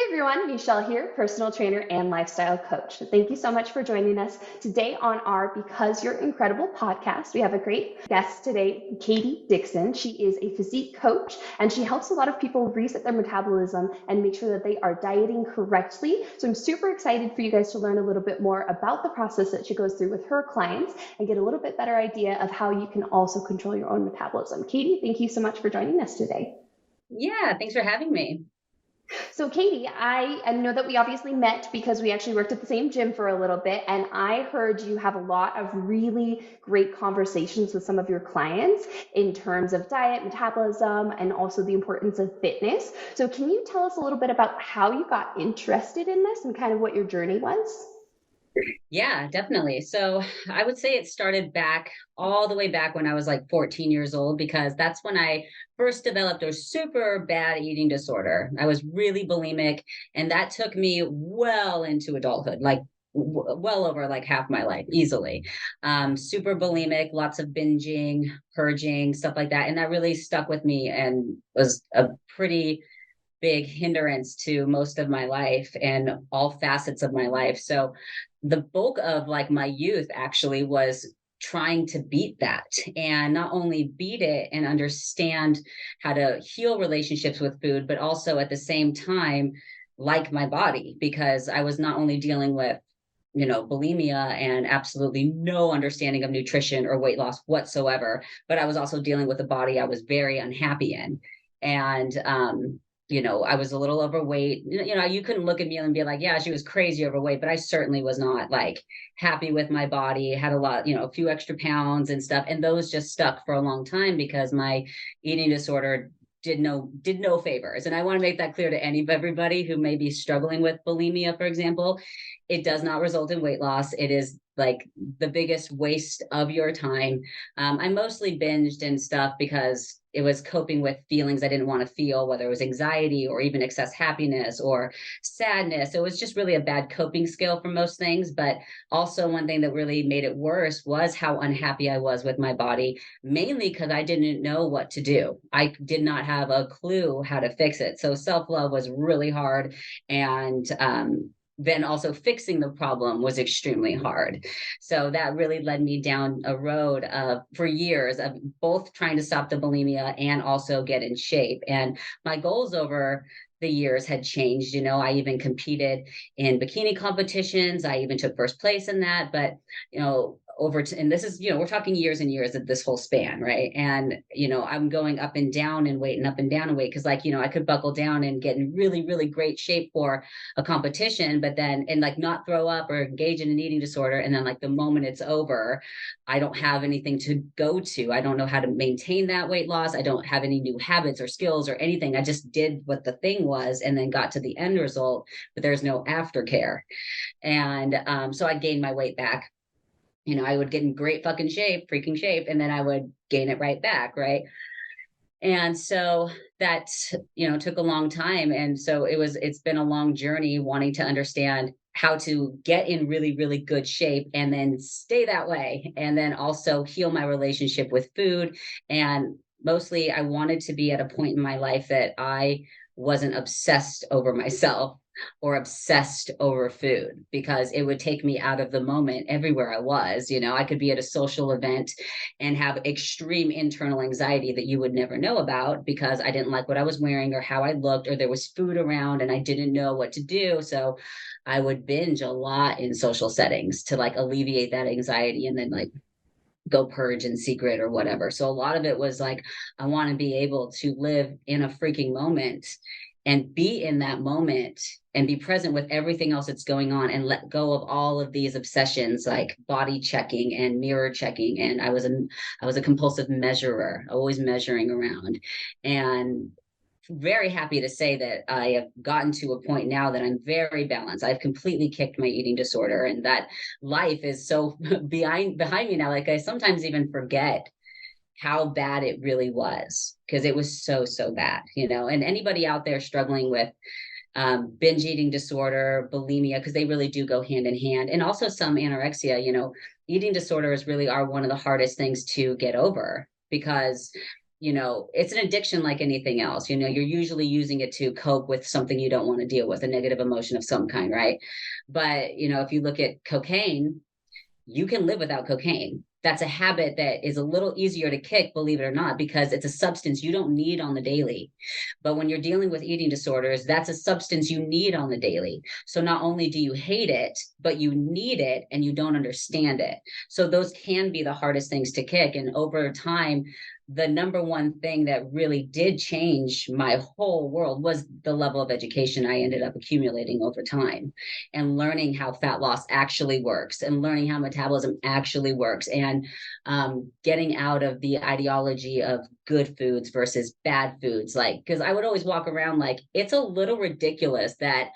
Everyone, Michelle here, personal trainer and lifestyle coach. Thank you so much for joining us today on our Because You're Incredible podcast. We have a great guest today, Katie Dickson. She is a physique coach and she helps a lot of people reset their metabolism and make sure that they are dieting correctly. So I'm super excited for you guys to learn a little bit more about the process that she goes through with her clients and get a little bit better idea of how you can also control your own metabolism. Katie, thank you so much for joining us today. Yeah, thanks for having me. So, Katie, I know that we obviously met because we actually worked at the same gym for a little bit, and I heard you have a lot of really great conversations with some of your clients in terms of diet, metabolism, and also the importance of fitness. So, can you tell us a little bit about how you got interested in this and kind of what your journey was? Yeah, definitely. So I would say it started back all the way back when I was like 14 years old, because that's when I first developed a super bad eating disorder. I was really bulimic, and that took me well into adulthood, like well over like half my life easily. Super bulimic, lots of binging, purging, stuff like that. And that really stuck with me and was a pretty big hindrance to most of my life and all facets of my life. So the bulk of like my youth actually was trying to beat that, and not only beat it and understand how to heal relationships with food, but also at the same time like my body, because I was not only dealing with bulimia and absolutely no understanding of nutrition or weight loss whatsoever, but I was also dealing with a body I was very unhappy in. And I was a little overweight. You couldn't look at me and be like, yeah, she was crazy overweight, but I certainly was not like happy with my body, had a lot, a few extra pounds and stuff. And those just stuck for a long time because my eating disorder did no favors. And I want to make that clear to everybody who may be struggling with bulimia, for example. It does not result in weight loss. It is like the biggest waste of your time. I mostly binged and stuff because it was coping with feelings I didn't want to feel, whether it was anxiety or even excess happiness or sadness. It was just really a bad coping skill for most things. But also, one thing that really made it worse was how unhappy I was with my body, mainly because I didn't know what to do. I did not have a clue how to fix it. So self love was really hard. And, then also fixing the problem was extremely hard. So that really led me down a road of for years of both trying to stop the bulimia and also get in shape. And my goals over the years had changed. I even competed in bikini competitions. I even took first place in that. But, and this is, we're talking years and years of this whole span, right? And, I'm going up and down in weight and up and down in weight because, I could buckle down and get in really, really great shape for a competition, but then, and like not throw up or engage in an eating disorder. And then, like, the moment it's over, I don't have anything to go to. I don't know how to maintain that weight loss. I don't have any new habits or skills or anything. I just did what the thing was and then got to the end result, but there's no aftercare. And so I gained my weight back. I would get in great fucking shape, freaking shape, and then I would gain it right back, right? And so that, took a long time. And so it's been a long journey wanting to understand how to get in really, really good shape and then stay that way. And then also heal my relationship with food. And mostly I wanted to be at a point in my life that I wasn't obsessed over myself or obsessed over food, because it would take me out of the moment everywhere I was. I could be at a social event and have extreme internal anxiety that you would never know about because I didn't like what I was wearing or how I looked, or there was food around and I didn't know what to do. So I would binge a lot in social settings to like alleviate that anxiety and then like go purge in secret or whatever. So a lot of it was like, I want to be able to live in a freaking moment and be in that moment and be present with everything else that's going on and let go of all of these obsessions like body checking and mirror checking. And I was a compulsive measurer, always measuring around. And very happy to say that I have gotten to a point now that I'm very balanced. I've completely kicked my eating disorder, and that life is so behind me now. Like, I sometimes even forget how bad it really was, because it was so bad, and anybody out there struggling with binge eating disorder, bulimia, because they really do go hand in hand, and also some anorexia. Eating disorders really are one of the hardest things to get over, because it's an addiction like anything else. You're usually using it to cope with something you don't want to deal with, a negative emotion of some kind, right? But, if you look at cocaine, you can live without cocaine. That's a habit that is a little easier to kick, believe it or not, because it's a substance you don't need on the daily. But when you're dealing with eating disorders, that's a substance you need on the daily. So not only do you hate it, but you need it and you don't understand it. So those can be the hardest things to kick. And over time, the number one thing that really did change my whole world was the level of education I ended up accumulating over time, and learning how fat loss actually works, and learning how metabolism actually works, and getting out of the ideology of good foods versus bad foods. Like, because I would always walk around like, it's a little ridiculous that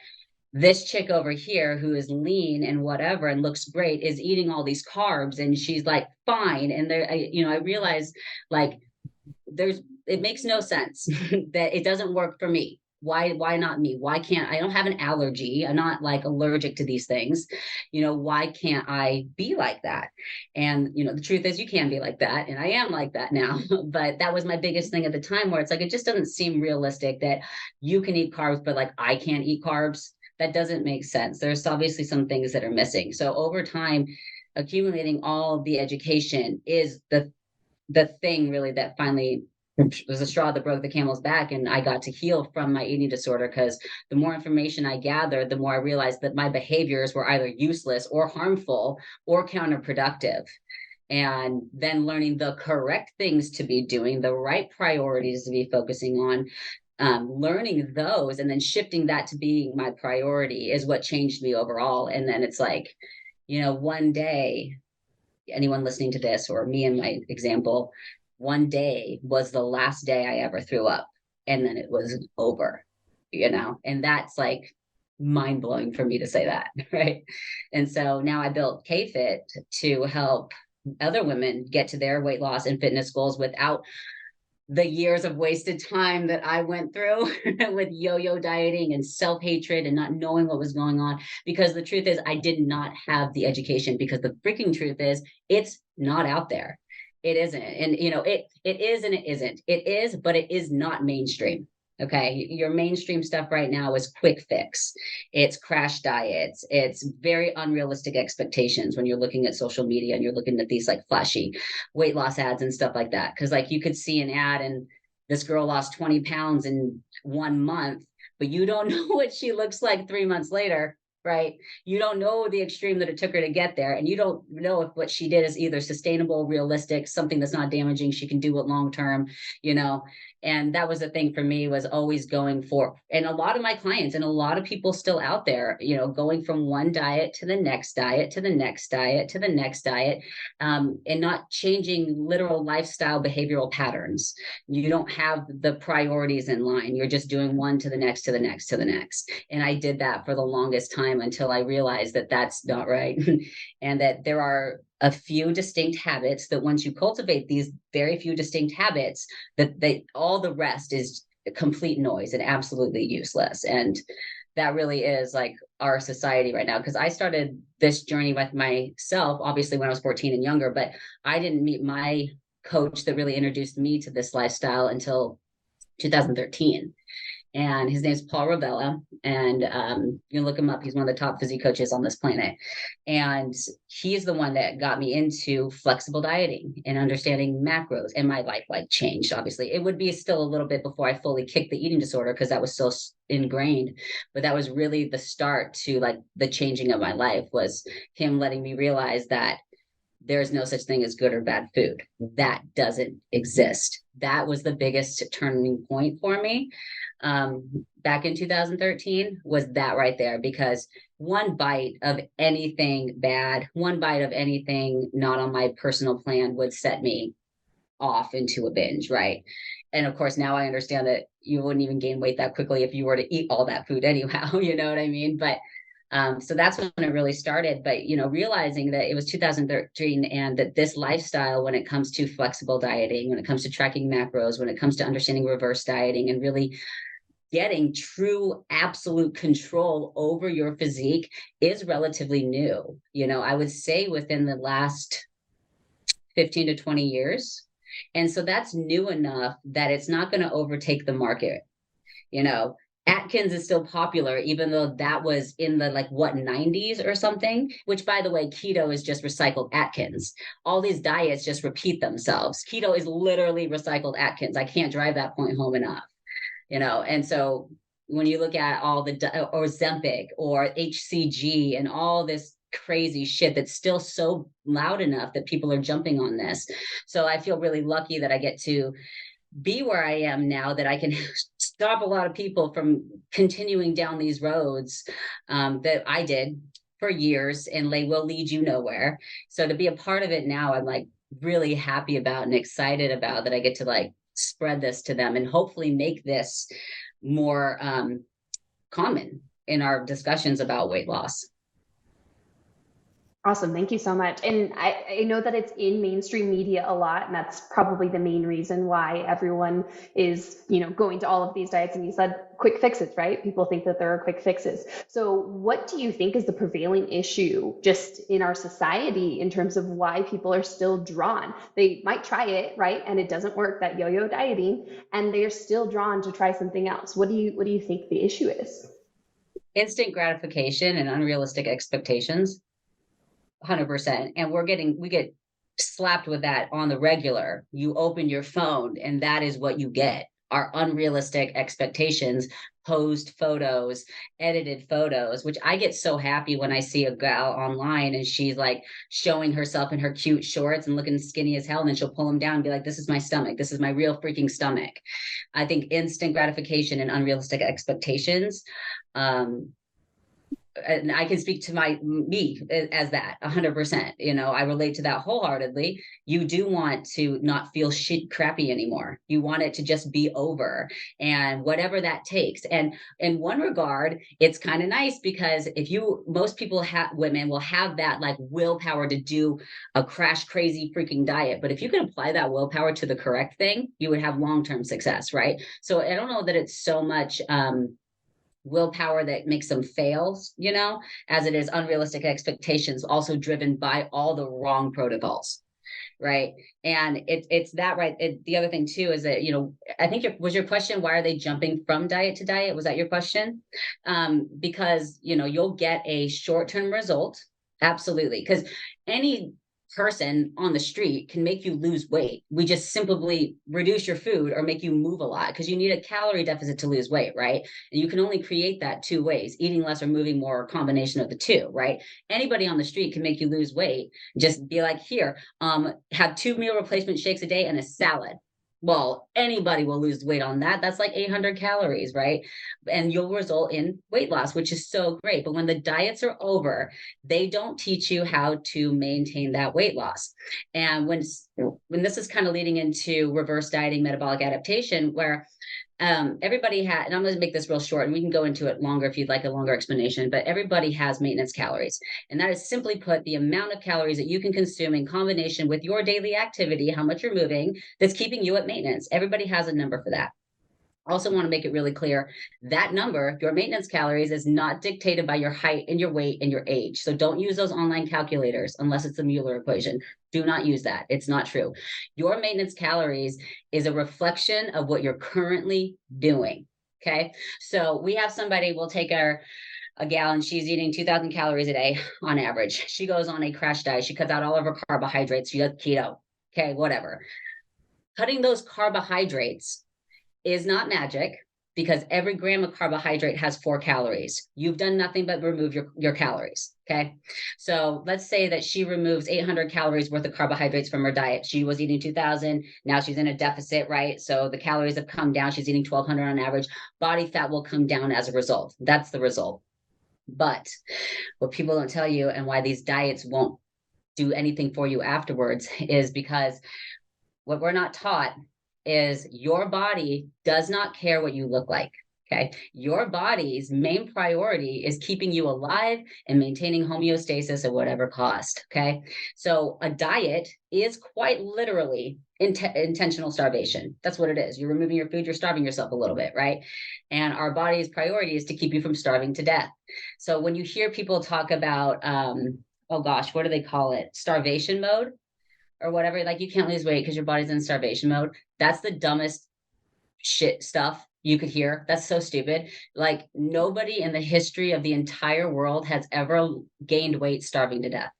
this chick over here who is lean and whatever and looks great is eating all these carbs and she's like fine. And I realize, like, it makes no sense that it doesn't work for me. Why not me? Why can't I don't have an allergy? I'm not like allergic to these things. Why can't I be like that? And the truth is you can be like that. And I am like that now. But that was my biggest thing at the time, where it's like, it just doesn't seem realistic that you can eat carbs, but like I can't eat carbs. That doesn't make sense. There's obviously some things that are missing. So over time, accumulating all the education is the thing really that finally was the straw that broke the camel's back, and I got to heal from my eating disorder. Because the more information I gathered, the more I realized that my behaviors were either useless or harmful or counterproductive. And then learning the correct things to be doing, the right priorities to be focusing on, learning those and then shifting that to being my priority is what changed me overall. And then it's like, one day, anyone listening to this, or me in my example, one day was the last day I ever threw up, and then it was over, and that's like mind blowing for me to say that. Right. And so now I built KFit to help other women get to their weight loss and fitness goals without the years of wasted time that I went through with yo-yo dieting and self-hatred and not knowing what was going on. Because the truth is, I did not have the education, because the freaking truth is, it's not out there. It isn't. And it is and it isn't. It is, but it is not mainstream. Okay. Your mainstream stuff right now is quick fix. It's crash diets. It's very unrealistic expectations when you're looking at social media and you're looking at these like flashy weight loss ads and stuff like that. Cause like you could see an ad and this girl lost 20 pounds in 1 month, but you don't know what she looks like 3 months later. Right. You don't know the extreme that it took her to get there. And you don't know if what she did is either sustainable, realistic, something that's not damaging, she can do it long term, you know. And that was the thing for me, was always going for, and a lot of my clients and a lot of people still out there, going from one diet to the next diet, to the next diet, to the next diet, and not changing literal lifestyle behavioral patterns. You don't have the priorities in line. You're just doing one to the next, to the next, to the next. And I did that for the longest time until I realized that that's not right. And that there are a few distinct habits that once you cultivate these very few distinct habits, that all the rest is complete noise and absolutely useless. And that really is like our society right now. Because I started this journey with myself, obviously, when I was 14 and younger, but I didn't meet my coach that really introduced me to this lifestyle until 2013. And his name is Paul Ravella. And you can look him up. He's one of the top physique coaches on this planet. And he's the one that got me into flexible dieting and understanding macros. And my life like changed. Obviously, it would be still a little bit before I fully kicked the eating disorder, because that was still ingrained. But that was really the start to like the changing of my life, was him letting me realize that there's no such thing as good or bad food. That doesn't exist. That was the biggest turning point for me. Back in 2013 was that right there, because one bite of anything bad, one bite of anything not on my personal plan would set me off into a binge, right? And of course, now I understand that you wouldn't even gain weight that quickly if you were to eat all that food anyhow, you know what I mean? But so that's when it really started. But, realizing that it was 2013, and that this lifestyle, when it comes to flexible dieting, when it comes to tracking macros, when it comes to understanding reverse dieting, and really getting true absolute control over your physique, is relatively new. I would say within the last 15 to 20 years. And so that's new enough that it's not going to overtake the market. You know, Atkins is still popular, even though that was in the like what 90s or something, which by the way, keto is just recycled Atkins. All these diets just repeat themselves. Keto is literally recycled Atkins. I can't drive that point home enough, and so when you look at all the or Zempic or HCG and all this crazy shit that's still so loud enough that people are jumping on this. So I feel really lucky that I get to be where I am now, that I can stop a lot of people from continuing down these roads that I did for years, and they will lead you nowhere. So to be a part of it now, I'm like really happy about and excited about that I get to like spread this to them and hopefully make this more common in our discussions about weight loss. Awesome. Thank you so much. And I know that it's in mainstream media a lot, and that's probably the main reason why everyone is, going to all of these diets. And you said quick fixes, right? People think that there are quick fixes. So what do you think is the prevailing issue just in our society in terms of why people are still drawn? They might try it, right? And it doesn't work, that yo-yo dieting, and they're still drawn to try something else. What do you think the issue is? Instant gratification and unrealistic expectations. 100%. And we get slapped with that on the regular. You open your phone and that is what you get. Our unrealistic expectations, posed photos, edited photos, which I get so happy when I see a gal online and she's like showing herself in her cute shorts and looking skinny as hell. And then she'll pull them down and be like, this is my stomach. This is my real freaking stomach. I think instant gratification and unrealistic expectations, and I can speak to me as that 100%. I relate to that wholeheartedly. You do want to not feel crappy anymore. You want it to just be over, and whatever that takes. And in one regard, it's kind of nice because most people women will have that like willpower to do a crash crazy freaking diet. But if you can apply that willpower to the correct thing, you would have long-term success, right? So I don't know that it's so much, willpower that makes them fail, as it is unrealistic expectations, also driven by all the wrong protocols. Right. And it's that, right. The other thing too, is that, I think was your question, why are they jumping from diet to diet? Was that your question? Because, you'll get a short-term result. Absolutely. Because any person on the street can make you lose weight. We just simply reduce your food or make you move a lot, because you need a calorie deficit to lose weight, right? And you can only create that two ways: eating less or moving more, or a combination of the two, right? Anybody on the street can make you lose weight. Just be like, here, have 2 meal replacement shakes a day and a salad. Well, anybody will lose weight on that. That's like 800 calories, right? And you'll result in weight loss, which is so great. But when the diets are over, they don't teach you how to maintain that weight loss. And when this is kind of leading into reverse dieting, metabolic adaptation, where everybody had, and I'm going to make this real short and we can go into it longer if you'd like a longer explanation, but everybody has maintenance calories. And that is simply put the amount of calories that you can consume in combination with your daily activity, how much you're moving, that's keeping you at maintenance. Everybody has a number for that. Also want to make it really clear that number, your maintenance calories, is not dictated by your height and your weight and your age. So don't use those online calculators unless it's a Mueller equation. Do not use that. It's not true. Your maintenance calories is a reflection of what you're currently doing. Okay. So we have somebody, we'll take a gal, and she's eating 2,000 calories a day on average. She goes on a crash diet. She cuts out all of her carbohydrates. She does keto. Okay. Whatever. Cutting those carbohydrates is not magic, because every gram of carbohydrate has 4 calories. You've done nothing but remove your calories. Okay. So let's say that she removes 800 calories worth of carbohydrates from her diet. She was eating 2,000. Now she's in a deficit, right? So the calories have come down. She's eating 1,200 on average. Body fat will come down as a result. That's the result. But what people don't tell you, and why these diets won't do anything for you afterwards, is because what we're not taught is your body does not care what you look like. Okay. Your body's main priority is keeping you alive and maintaining homeostasis at whatever cost. Okay. So a diet is quite literally intentional starvation. That's what it is. You're removing your food, you're starving yourself a little bit, right? And our body's priority is to keep you from starving to death. So when you hear people talk about, oh gosh, what do they call it? Starvation mode. or whatever, like you can't lose weight because your body's in starvation mode. That's the dumbest shit stuff you could hear. That's so stupid. Like nobody in the history of the entire world has ever gained weight starving to death,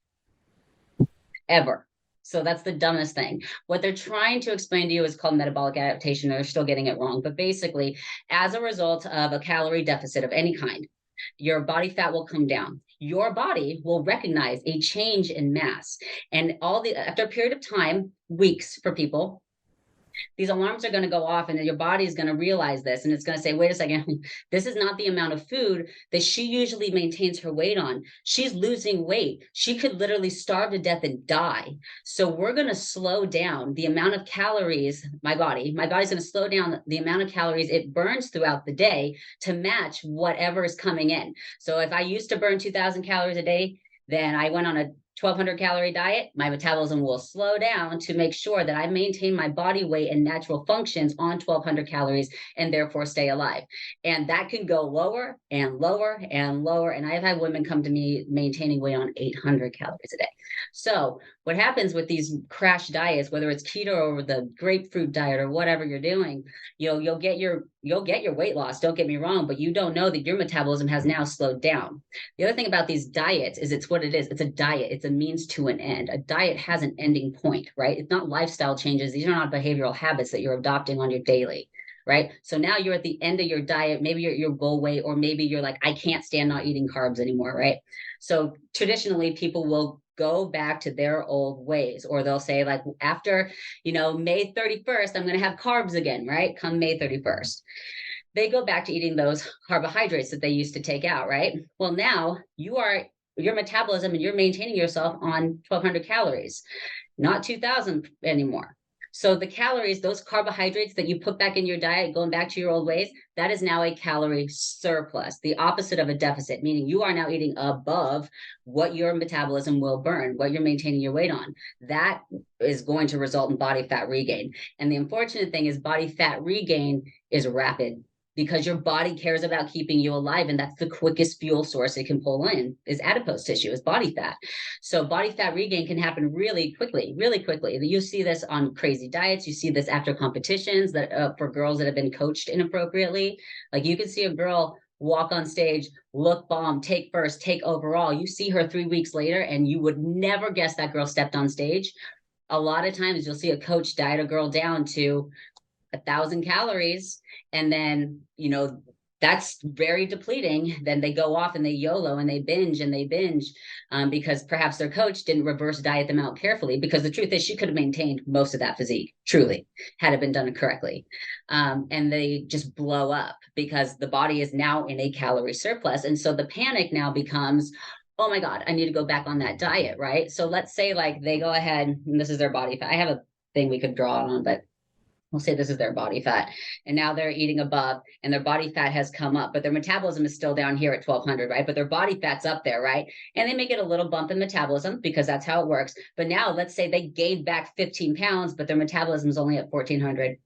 ever. So that's the dumbest thing. What they're trying to explain to you is called metabolic adaptation. They're still getting it wrong. But basically, as a result of a calorie deficit of any kind, your body fat will come down. Your body will recognize a change in mass. And after a period of time, weeks for people, these alarms are going to go off and your body is going to realize this. And it's going to say, wait a second, this is not the amount of food that she usually maintains her weight on. She's losing weight. She could literally starve to death and die. So we're going to slow down the amount of calories, my body's going to slow down the amount of calories it burns throughout the day to match whatever is coming in. So if I used to burn 2,000 calories a day, then I went on a 1,200 calorie diet, my metabolism will slow down to make sure that I maintain my body weight and natural functions on 1,200 calories and therefore stay alive. And that can go lower and lower and lower. And I've had women come to me maintaining weight on 800 calories a day. So what happens with these crash diets, whether it's keto or the grapefruit diet or whatever you're doing, you'll get your weight loss. Don't get me wrong, but you don't know that your metabolism has now slowed down. The other thing about these diets is it's what it is. It's a diet. It's a means to an end. A diet has an ending point, right? It's not lifestyle changes. These are not behavioral habits that you're adopting on your daily, right? So now you're at the end of your diet. Maybe you're your goal weight, or maybe you're like, I can't stand not eating carbs anymore, right? So traditionally people will go back to their old ways, or they'll say like, after, May 31st, I'm going to have carbs again, right? Come May 31st. They go back to eating those carbohydrates that they used to take out, right? Well, now your metabolism and you're maintaining yourself on 1,200 calories, not 2,000 anymore. So the calories, those carbohydrates that you put back in your diet, going back to your old ways, that is now a calorie surplus, the opposite of a deficit, meaning you are now eating above what your metabolism will burn, what you're maintaining your weight on. That is going to result in body fat regain. And the unfortunate thing is body fat regain is rapid, because your body cares about keeping you alive. And that's the quickest fuel source it can pull in is adipose tissue, is body fat. So body fat regain can happen really quickly, really quickly. You see this on crazy diets. You see this after competitions that for girls that have been coached inappropriately. Like you can see a girl walk on stage, look bomb, take first, take overall. You see her 3 weeks later and you would never guess that girl stepped on stage. A lot of times you'll see a coach diet a girl down to 1,000 calories. And then, that's very depleting. Then they go off and they YOLO and they binge because perhaps their coach didn't reverse diet them out carefully, because the truth is she could have maintained most of that physique, truly, had it been done correctly. And they just blow up because the body is now in a calorie surplus. And so the panic now becomes, oh my God, I need to go back on that diet, right? So let's say like they go ahead and this is their body fat. I have a thing we could draw on, but we'll say this is their body fat, and now they're eating above and their body fat has come up, but their metabolism is still down here at 1,200, right? But their body fat's up there, right? And they may get a little bump in metabolism because that's how it works. But now let's say they gained back 15 pounds, but their metabolism is only at 1,400.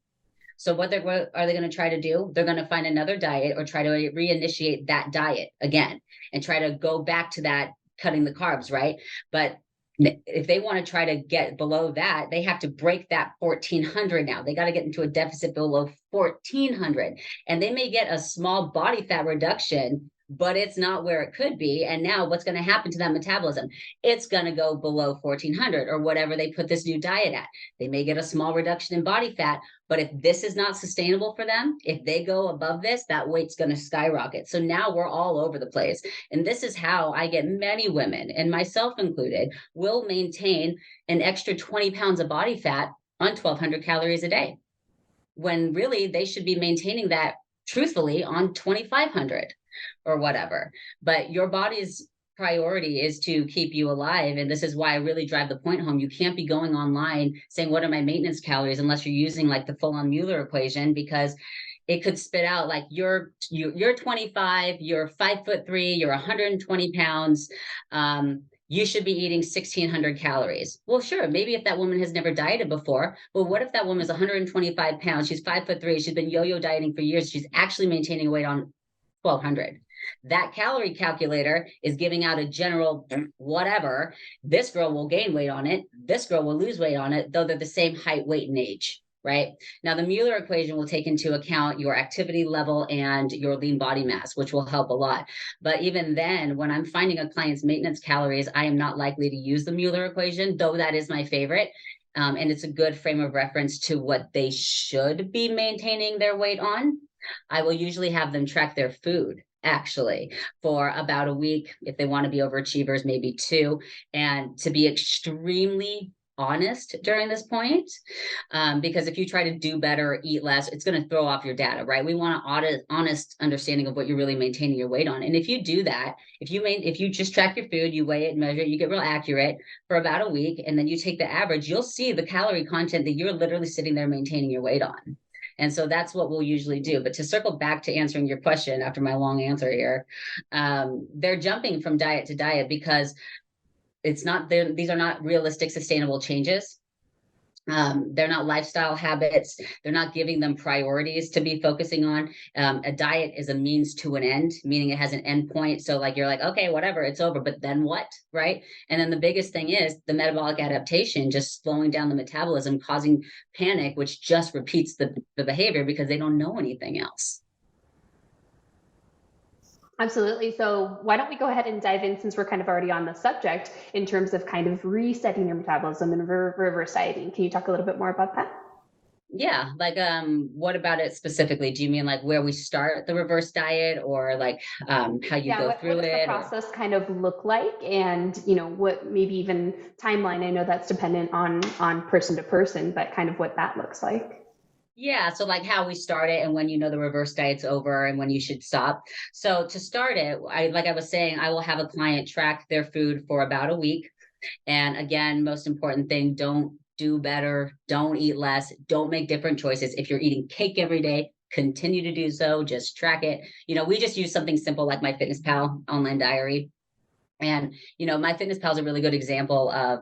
So what are they going to try to do? They're going to find another diet or try to reinitiate that diet again and try to go back to that cutting the carbs, right? But if they want to try to get below that, they have to break that 1,400 now. They got to get into a deficit below 1,400. And they may get a small body fat reduction, but it's not where it could be. And now what's going to happen to that metabolism? It's going to go below 1,400 or whatever they put this new diet at. They may get a small reduction in body fat, but if this is not sustainable for them, if they go above this, that weight's going to skyrocket. So now we're all over the place. And this is how I get many women, and myself included, will maintain an extra 20 pounds of body fat on 1,200 calories a day, when really they should be maintaining that truthfully on 2,500 or whatever. But your body's priority is to keep you alive. And this is why I really drive the point home. You can't be going online saying, what are my maintenance calories, unless you're using like the full-on Mueller equation, because it could spit out like you're 25, you're 5'3", you're 120 pounds. You should be eating 1,600 calories. Well, sure. Maybe if that woman has never dieted before, well, what if that woman is 125 pounds? She's 5'3". She's been yo-yo dieting for years. She's actually maintaining weight on 1,200. That calorie calculator is giving out a general whatever. This girl will gain weight on it. This girl will lose weight on it, though they're the same height, weight, and age. Right now, the Mueller equation will take into account your activity level and your lean body mass, which will help a lot. But even then, when I'm finding a client's maintenance calories, I am not likely to use the Mueller equation, though that is my favorite. And it's a good frame of reference to what they should be maintaining their weight on. I will usually have them track their food actually for about a week. If they want to be overachievers, maybe 2, and to be extremely honest during this point, because if you try to do better, eat less, it's going to throw off your data, right? We want an honest understanding of what you're really maintaining your weight on. And if you do that, if you just track your food, you weigh it, measure it, you get real accurate for about a week, and then you take the average, you'll see the calorie content that you're literally sitting there maintaining your weight on. And so that's what we'll usually do. But to circle back to answering your question after my long answer here, they're jumping from diet to diet because these are not realistic, sustainable changes. They're not lifestyle habits. They're not giving them priorities to be focusing on. A diet is a means to an end, meaning it has an end point. So like, you're like, okay, whatever, it's over, but then what? Right. And then the biggest thing is the metabolic adaptation, just slowing down the metabolism, causing panic, which just repeats the behavior because they don't know anything else. Absolutely. So why don't we go ahead and dive in, since we're kind of already on the subject, in terms of kind of resetting your metabolism and reverse dieting. Can you talk a little bit more about that? Yeah. Like, what about it specifically? Do you mean like where we start the reverse diet, or like, how you go through what does it? the process kind of look like? And, what maybe even timeline? I know that's dependent on person to person, but kind of what that looks like. Yeah, so like how we start it and when you know the reverse diet's over and when you should stop. So to start it, like I was saying, I will have a client track their food for about a week. And again, most important thing, don't do better, don't eat less, don't make different choices. If you're eating cake every day, continue to do so, just track it. We just use something simple like my MyFitnessPal online diary. And, my MyFitnessPal is a really good example of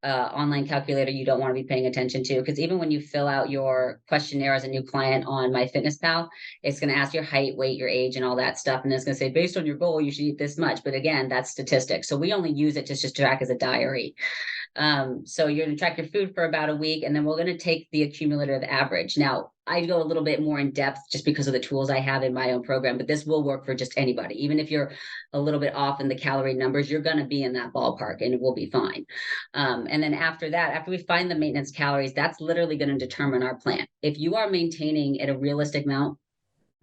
online calculator you don't want to be paying attention to, because even when you fill out your questionnaire as a new client on MyFitnessPal, it's going to ask your height, weight, your age, and all that stuff, and it's going to say based on your goal you should eat this much. But again, that's statistics, so we only use it to just track as a diary. So you're going to track your food for about a week, and then we're going to take the accumulative average. Now, I go a little bit more in depth just because of the tools I have in my own program, but this will work for just anybody. Even if you're a little bit off in the calorie numbers, you're going to be in that ballpark and it will be fine. And then after that, after we find the maintenance calories, that's literally going to determine our plan. If you are maintaining at a realistic amount,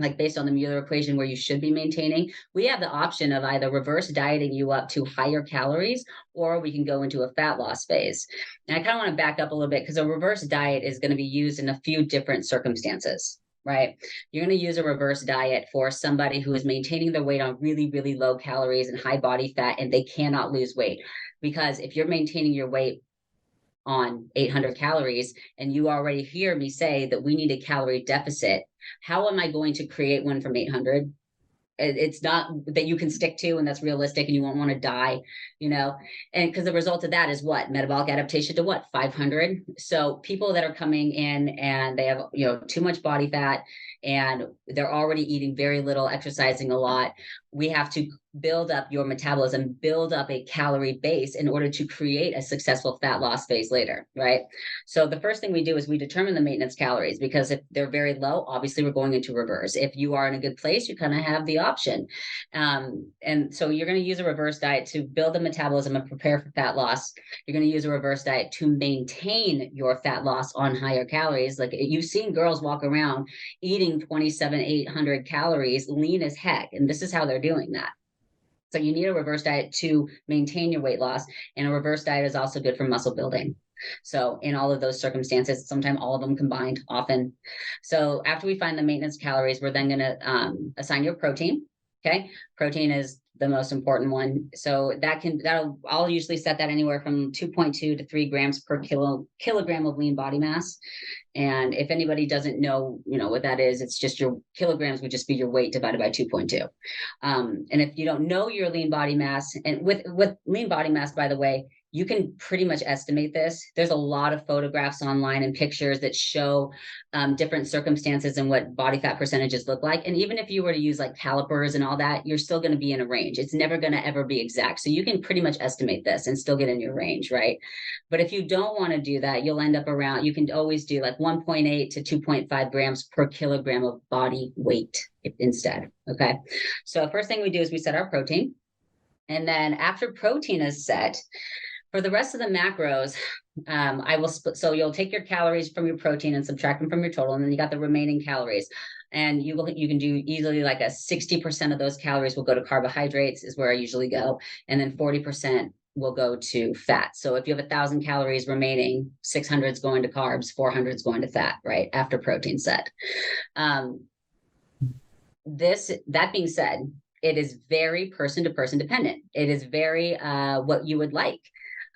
like based on the Mueller equation where you should be maintaining, we have the option of either reverse dieting you up to higher calories, or we can go into a fat loss phase. And I kind of want to back up a little bit, because a reverse diet is going to be used in a few different circumstances, right? You're going to use a reverse diet for somebody who is maintaining their weight on really, really low calories and high body fat, and they cannot lose weight. Because if you're maintaining your weight on 800 calories and you already hear me say that we need a calorie deficit, how am I going to create one from 800? It's not that you can stick to and that's realistic and you won't want to die, and because the result of that is what? Metabolic adaptation to what? 500. So people that are coming in and they have, too much body fat and they're already eating very little, exercising a lot, we have to build up your metabolism, build up a calorie base in order to create a successful fat loss phase later, right? So the first thing we do is we determine the maintenance calories, because if they're very low, obviously we're going into reverse. If you are in a good place, you kind of have the option. And so you're going to use a reverse diet to build the metabolism and prepare for fat loss. You're going to use a reverse diet to maintain your fat loss on higher calories. Like you've seen girls walk around eating 800 calories, lean as heck. And this is how they're doing that. So you need a reverse diet to maintain your weight loss. And a reverse diet is also good for muscle building. So in all of those circumstances, sometimes all of them combined, often. So after we find the maintenance calories, we're then going to assign your protein. Okay. Protein is the most important one. So I'll usually set that anywhere from 2.2 to 3 grams per kilogram of lean body mass. And if anybody doesn't know, what that is, it's just your kilograms would just be your weight divided by 2.2. And if you don't know your lean body mass, and with lean body mass, by the way, you can pretty much estimate this. There's a lot of photographs online and pictures that show different circumstances and what body fat percentages look like. And even if you were to use like calipers and all that, you're still going to be in a range. It's never going to ever be exact. So you can pretty much estimate this and still get in your range, right? But if you don't want to do that, you'll end up around, you can always do like 1.8 to 2.5 grams per kilogram of body weight instead. Okay. So first thing we do is we set our protein. And then after protein is set, for the rest of the macros, I will split. So you'll take your calories from your protein and subtract them from your total, and then you got the remaining calories. And you can do easily like a 60% of those calories will go to carbohydrates, is where I usually go, and then 40% will go to fat. So if you have 1,000 calories remaining, 600 is going to carbs, 400 is going to fat, right? After protein set. That being said, it is very person to person dependent. It is very what you would like.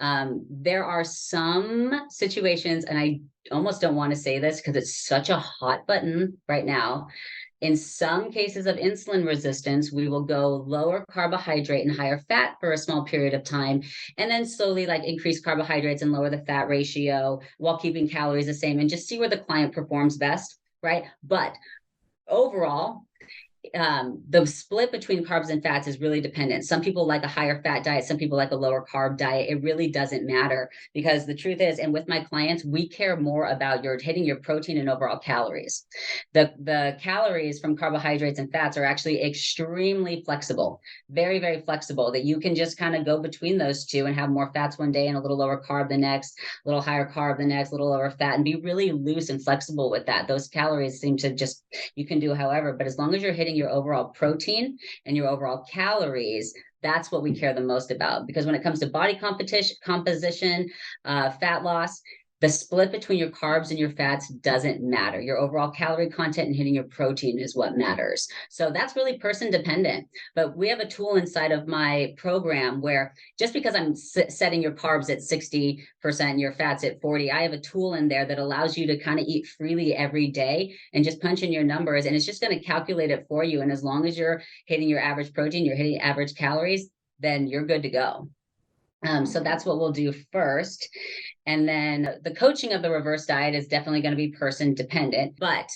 There are some situations, and I almost don't want to say this because it's such a hot button right now. In some cases of insulin resistance, we will go lower carbohydrate and higher fat for a small period of time, and then slowly like increase carbohydrates and lower the fat ratio while keeping calories the same, and just see where the client performs best, right? But overall, the split between carbs and fats is really dependent. Some people like a higher fat diet. Some people like a lower carb diet. It really doesn't matter, because the truth is, and with my clients, we care more about hitting your protein and overall calories. The calories from carbohydrates and fats are actually extremely flexible, very, very flexible, that you can just kind of go between those two and have more fats one day and a little lower carb the next, a little higher carb the next, a little lower fat, and be really loose and flexible with that. Those calories seem to just, you can do however, but as long as you're hitting your overall protein and your overall calories, that's what we care the most about. Because when it comes to body composition, fat loss, the split between your carbs and your fats doesn't matter. Your overall calorie content and hitting your protein is what matters. So that's really person dependent. But we have a tool inside of my program where just because I'm setting your carbs at 60% and your fats at 40, I have a tool in there that allows you to kind of eat freely every day and just punch in your numbers. And it's just going to calculate it for you. And as long as you're hitting your average protein, you're hitting average calories, then you're good to go. So that's what we'll do first. And then the coaching of the reverse diet is definitely going to be person dependent, but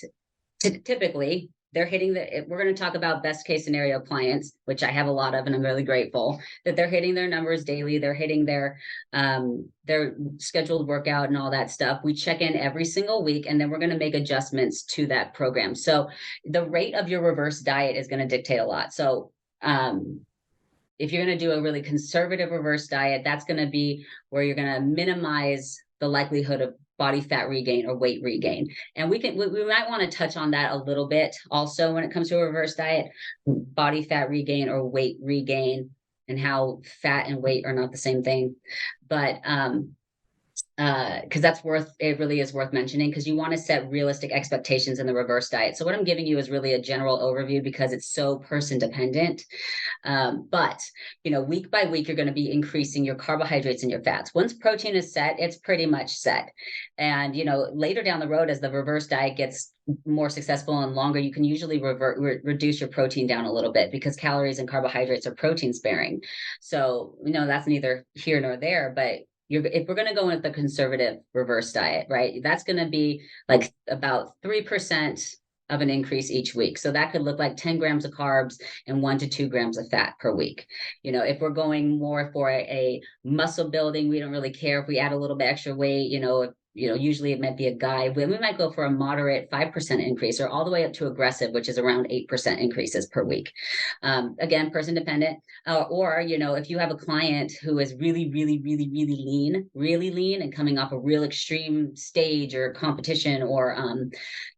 typically they're hitting we're going to talk about best case scenario clients, which I have a lot of, and I'm really grateful that they're hitting their numbers daily. They're hitting their scheduled workout and all that stuff. We check in every single week, and then we're going to make adjustments to that program. So the rate of your reverse diet is going to dictate a lot. So, if you're going to do a really conservative reverse diet, that's going to be where you're going to minimize the likelihood of body fat regain or weight regain. And we might want to touch on that a little bit also when it comes to a reverse diet, body fat regain or weight regain, and how fat and weight are not the same thing. But because it really is worth mentioning, because you want to set realistic expectations in the reverse diet. So what I'm giving you is really a general overview because it's so person dependent. But, week by week, you're going to be increasing your carbohydrates and your fats. Once protein is set, it's pretty much set. And, later down the road, as the reverse diet gets more successful and longer, you can usually reduce your protein down a little bit, because calories and carbohydrates are protein sparing. So, that's neither here nor there, but if we're going to go with the conservative reverse diet, right, that's going to be like about 3% of an increase each week. So that could look like 10 grams of carbs and 1 to 2 grams of fat per week. If we're going more for a muscle building, we don't really care if we add a little bit extra weight, usually it might be a guy. We might go for a moderate 5% increase, or all the way up to aggressive, which is around 8% increases per week. Again, person dependent. Or, if you have a client who is really, really, really, really lean and coming off a real extreme stage or competition or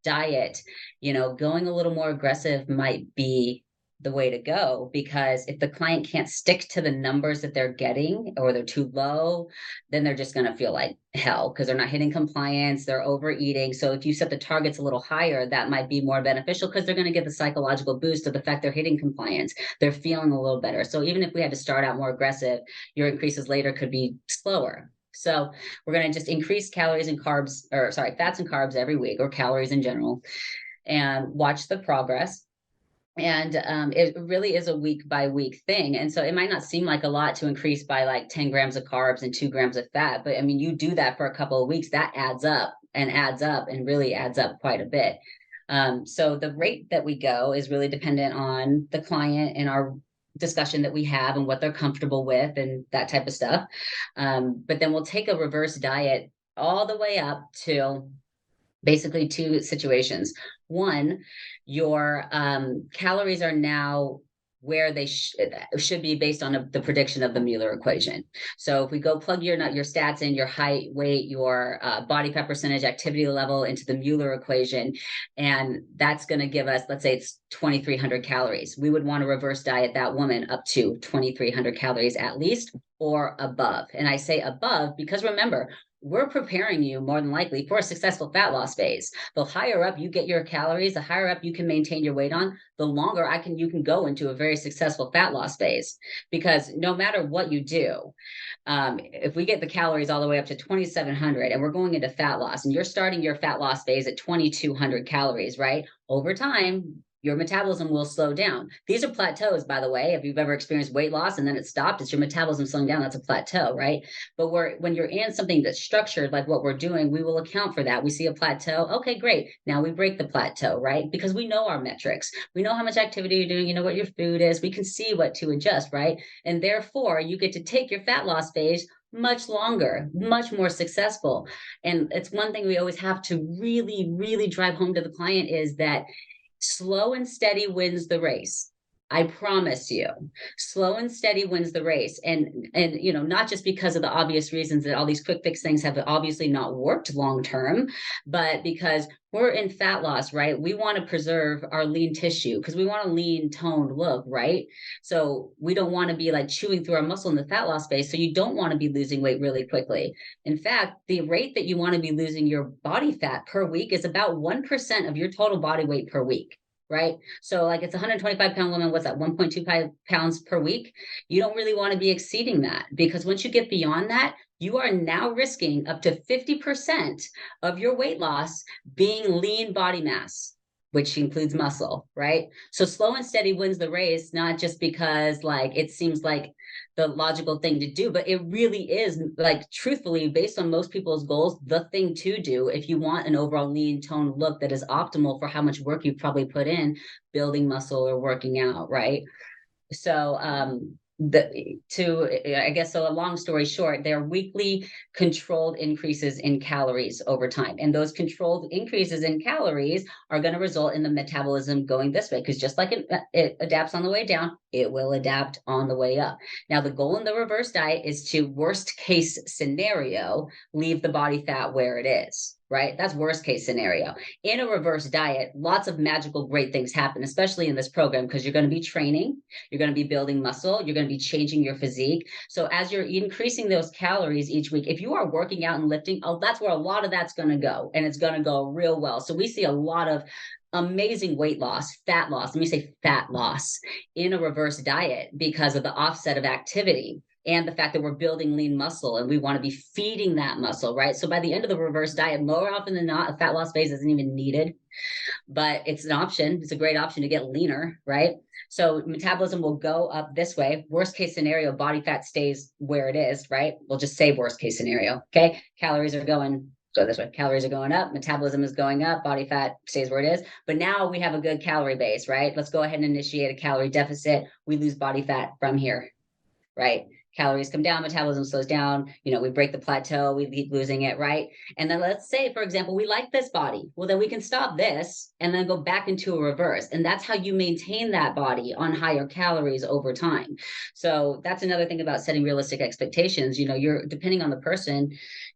diet, going a little more aggressive might be the way to go, because if the client can't stick to the numbers that they're getting, or they're too low, then they're just going to feel like hell, because they're not hitting compliance, they're overeating. So if you set the targets a little higher, that might be more beneficial, because they're going to get the psychological boost of the fact they're hitting compliance. They're feeling a little better. So even if we had to start out more aggressive, your increases later could be slower. So we're going to just increase fats and carbs every week, or calories in general, and watch the progress. And it really is a week by week thing. And so it might not seem like a lot to increase by like 10 grams of carbs and 2 grams of fat. But I mean, you do that for a couple of weeks, that adds up and really adds up quite a bit. So the rate that we go is really dependent on the client and our discussion that we have and what they're comfortable with and that type of stuff. But then we'll take a reverse diet all the way up to basically two situations. One, your calories are now where they should be based on the prediction of the Mueller equation. So if we go plug your stats in, your height, weight, your body fat percentage, activity level into the Mueller equation, and that's going to give us, let's say it's 2,300 calories. We would want to reverse diet that woman up to 2,300 calories at least or above. And I say above because remember, we're preparing you more than likely for a successful fat loss phase. The higher up you get your calories, the higher up you can maintain your weight on, the longer you can go into a very successful fat loss phase. Because no matter what you do, if we get the calories all the way up to 2,700 and we're going into fat loss and you're starting your fat loss phase at 2,200 calories, right? Over time, your metabolism will slow down. These are plateaus, by the way. If you've ever experienced weight loss and then it stopped, it's your metabolism slowing down. That's a plateau, right? But when you're in something that's structured like what we're doing, we will account for that. We see a plateau. Okay, great. Now we break the plateau, right? Because we know our metrics. We know how much activity you're doing. You know what your food is. We can see what to adjust, right? And therefore, you get to take your fat loss phase much longer, much more successful. And it's one thing we always have to really, really drive home to the client is that slow and steady wins the race. I promise you, slow and steady wins the race. And not just because of the obvious reasons that all these quick fix things have obviously not worked long term, but because we're in fat loss, right? We want to preserve our lean tissue because we want a lean toned look, right? So we don't want to be like chewing through our muscle in the fat loss phase. So you don't want to be losing weight really quickly. In fact, the rate that you want to be losing your body fat per week is about 1% of your total body weight per week. Right. So like it's a 125-pound woman, what's that, 1.25 pounds per week? You don't really want to be exceeding that because once you get beyond that, you are now risking up to 50% of your weight loss being lean body mass, which includes muscle, right? So slow and steady wins the race, not just because like it seems like the logical thing to do, but it really is like truthfully based on most people's goals, the thing to do if you want an overall lean toned look that is optimal for how much work you've probably put in building muscle or working out, right? So I guess so a long story short, they're weekly controlled increases in calories over time, and those controlled increases in calories are going to result in the metabolism going this way because just like it adapts on the way down, it will adapt on the way up. Now the goal in the reverse diet is to worst case scenario leave the body fat where it is, right? That's worst case scenario. In a reverse diet, lots of magical great things happen, especially in this program because you're going to be training, you're going to be building muscle, you're going to be changing your physique. So as you're increasing those calories each week, if you are working out and lifting, that's where a lot of that's going to go, and it's going to go real well. So we see a lot of amazing weight loss, fat loss. Let me say fat loss in a reverse diet because of the offset of activity and the fact that we're building lean muscle and we want to be feeding that muscle, right? So by the end of the reverse diet, more often than not, a fat loss phase isn't even needed, but it's an option. It's a great option to get leaner, right? So metabolism will go up this way. Worst case scenario, body fat stays where it is, right? We'll just say worst case scenario. Okay. Calories are going so this way, calories are going up, metabolism is going up, body fat stays where it is. But now we have a good calorie base, right? Let's go ahead and initiate a calorie deficit. We lose body fat from here, right? Calories come down, metabolism slows down, we break the plateau, we keep losing it, right? And then let's say, for example, we like this body. Well, then we can stop this and then go back into a reverse. And that's how you maintain that body on higher calories over time. So that's another thing about setting realistic expectations. You're depending on the person,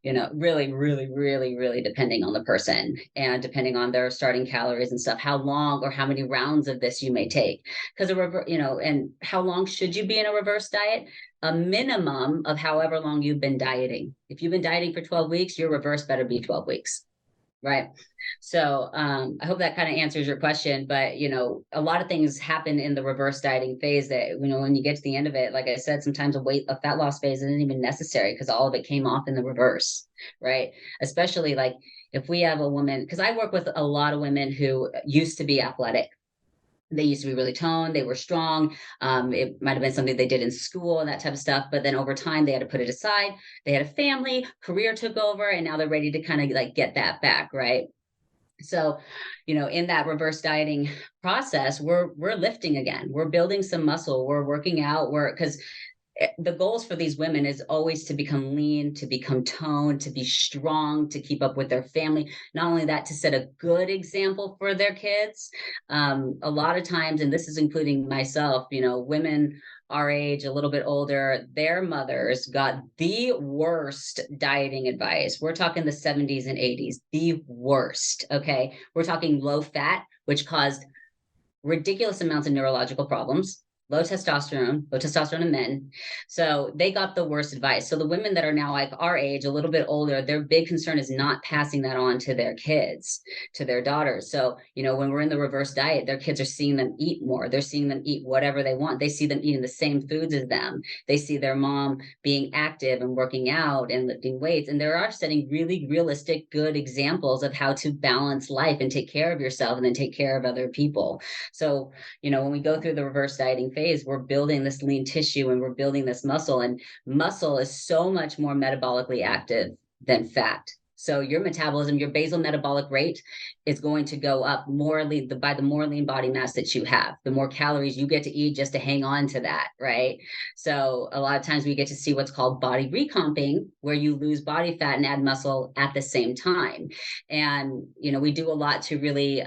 really, really, really, really depending on the person and depending on their starting calories and stuff, how long or how many rounds of this you may take. Because and how long should you be in a reverse diet? A minimum of however long you've been dieting. If you've been dieting for 12 weeks, your reverse better be 12 weeks. Right. So I hope that kind of answers your question. But, a lot of things happen in the reverse dieting phase that, when you get to the end of it, like I said, sometimes a fat loss phase isn't even necessary because all of it came off in the reverse. Right. Especially like if we have a woman, because I work with a lot of women who used to be athletic. They used to be really toned, they were strong. It might have been something they did in school and that type of stuff. But then over time, they had to put it aside. They had a family, career took over, and now they're ready to kind of like get that back, right? So, in that reverse dieting process, we're lifting again. We're building some muscle. We're working out. We're because the goals for these women is always to become lean, to become toned, to be strong, to keep up with their family. Not only that, to set a good example for their kids. A lot of times, and this is including myself, women our age, a little bit older, their mothers got the worst dieting advice. We're talking the 70s and 80s, the worst. Okay. We're talking low fat, which caused ridiculous amounts of neurological problems, low testosterone in men. So they got the worst advice. So the women that are now like our age, a little bit older, their big concern is not passing that on to their kids, to their daughters. So, when we're in the reverse diet, their kids are seeing them eat more. They're seeing them eat whatever they want. They see them eating the same foods as them. They see their mom being active and working out and lifting weights. And they are setting really realistic, good examples of how to balance life and take care of yourself and then take care of other people. So, when we go through the reverse dieting phase, we're building this lean tissue and we're building this muscle, and muscle is so much more metabolically active than fat. So your metabolism, your basal metabolic rate is going to go up more lean by the more lean body mass that you have, the more calories you get to eat just to hang on to that, right? So a lot of times we get to see what's called body recomping, where you lose body fat and add muscle at the same time. And, we do a lot to really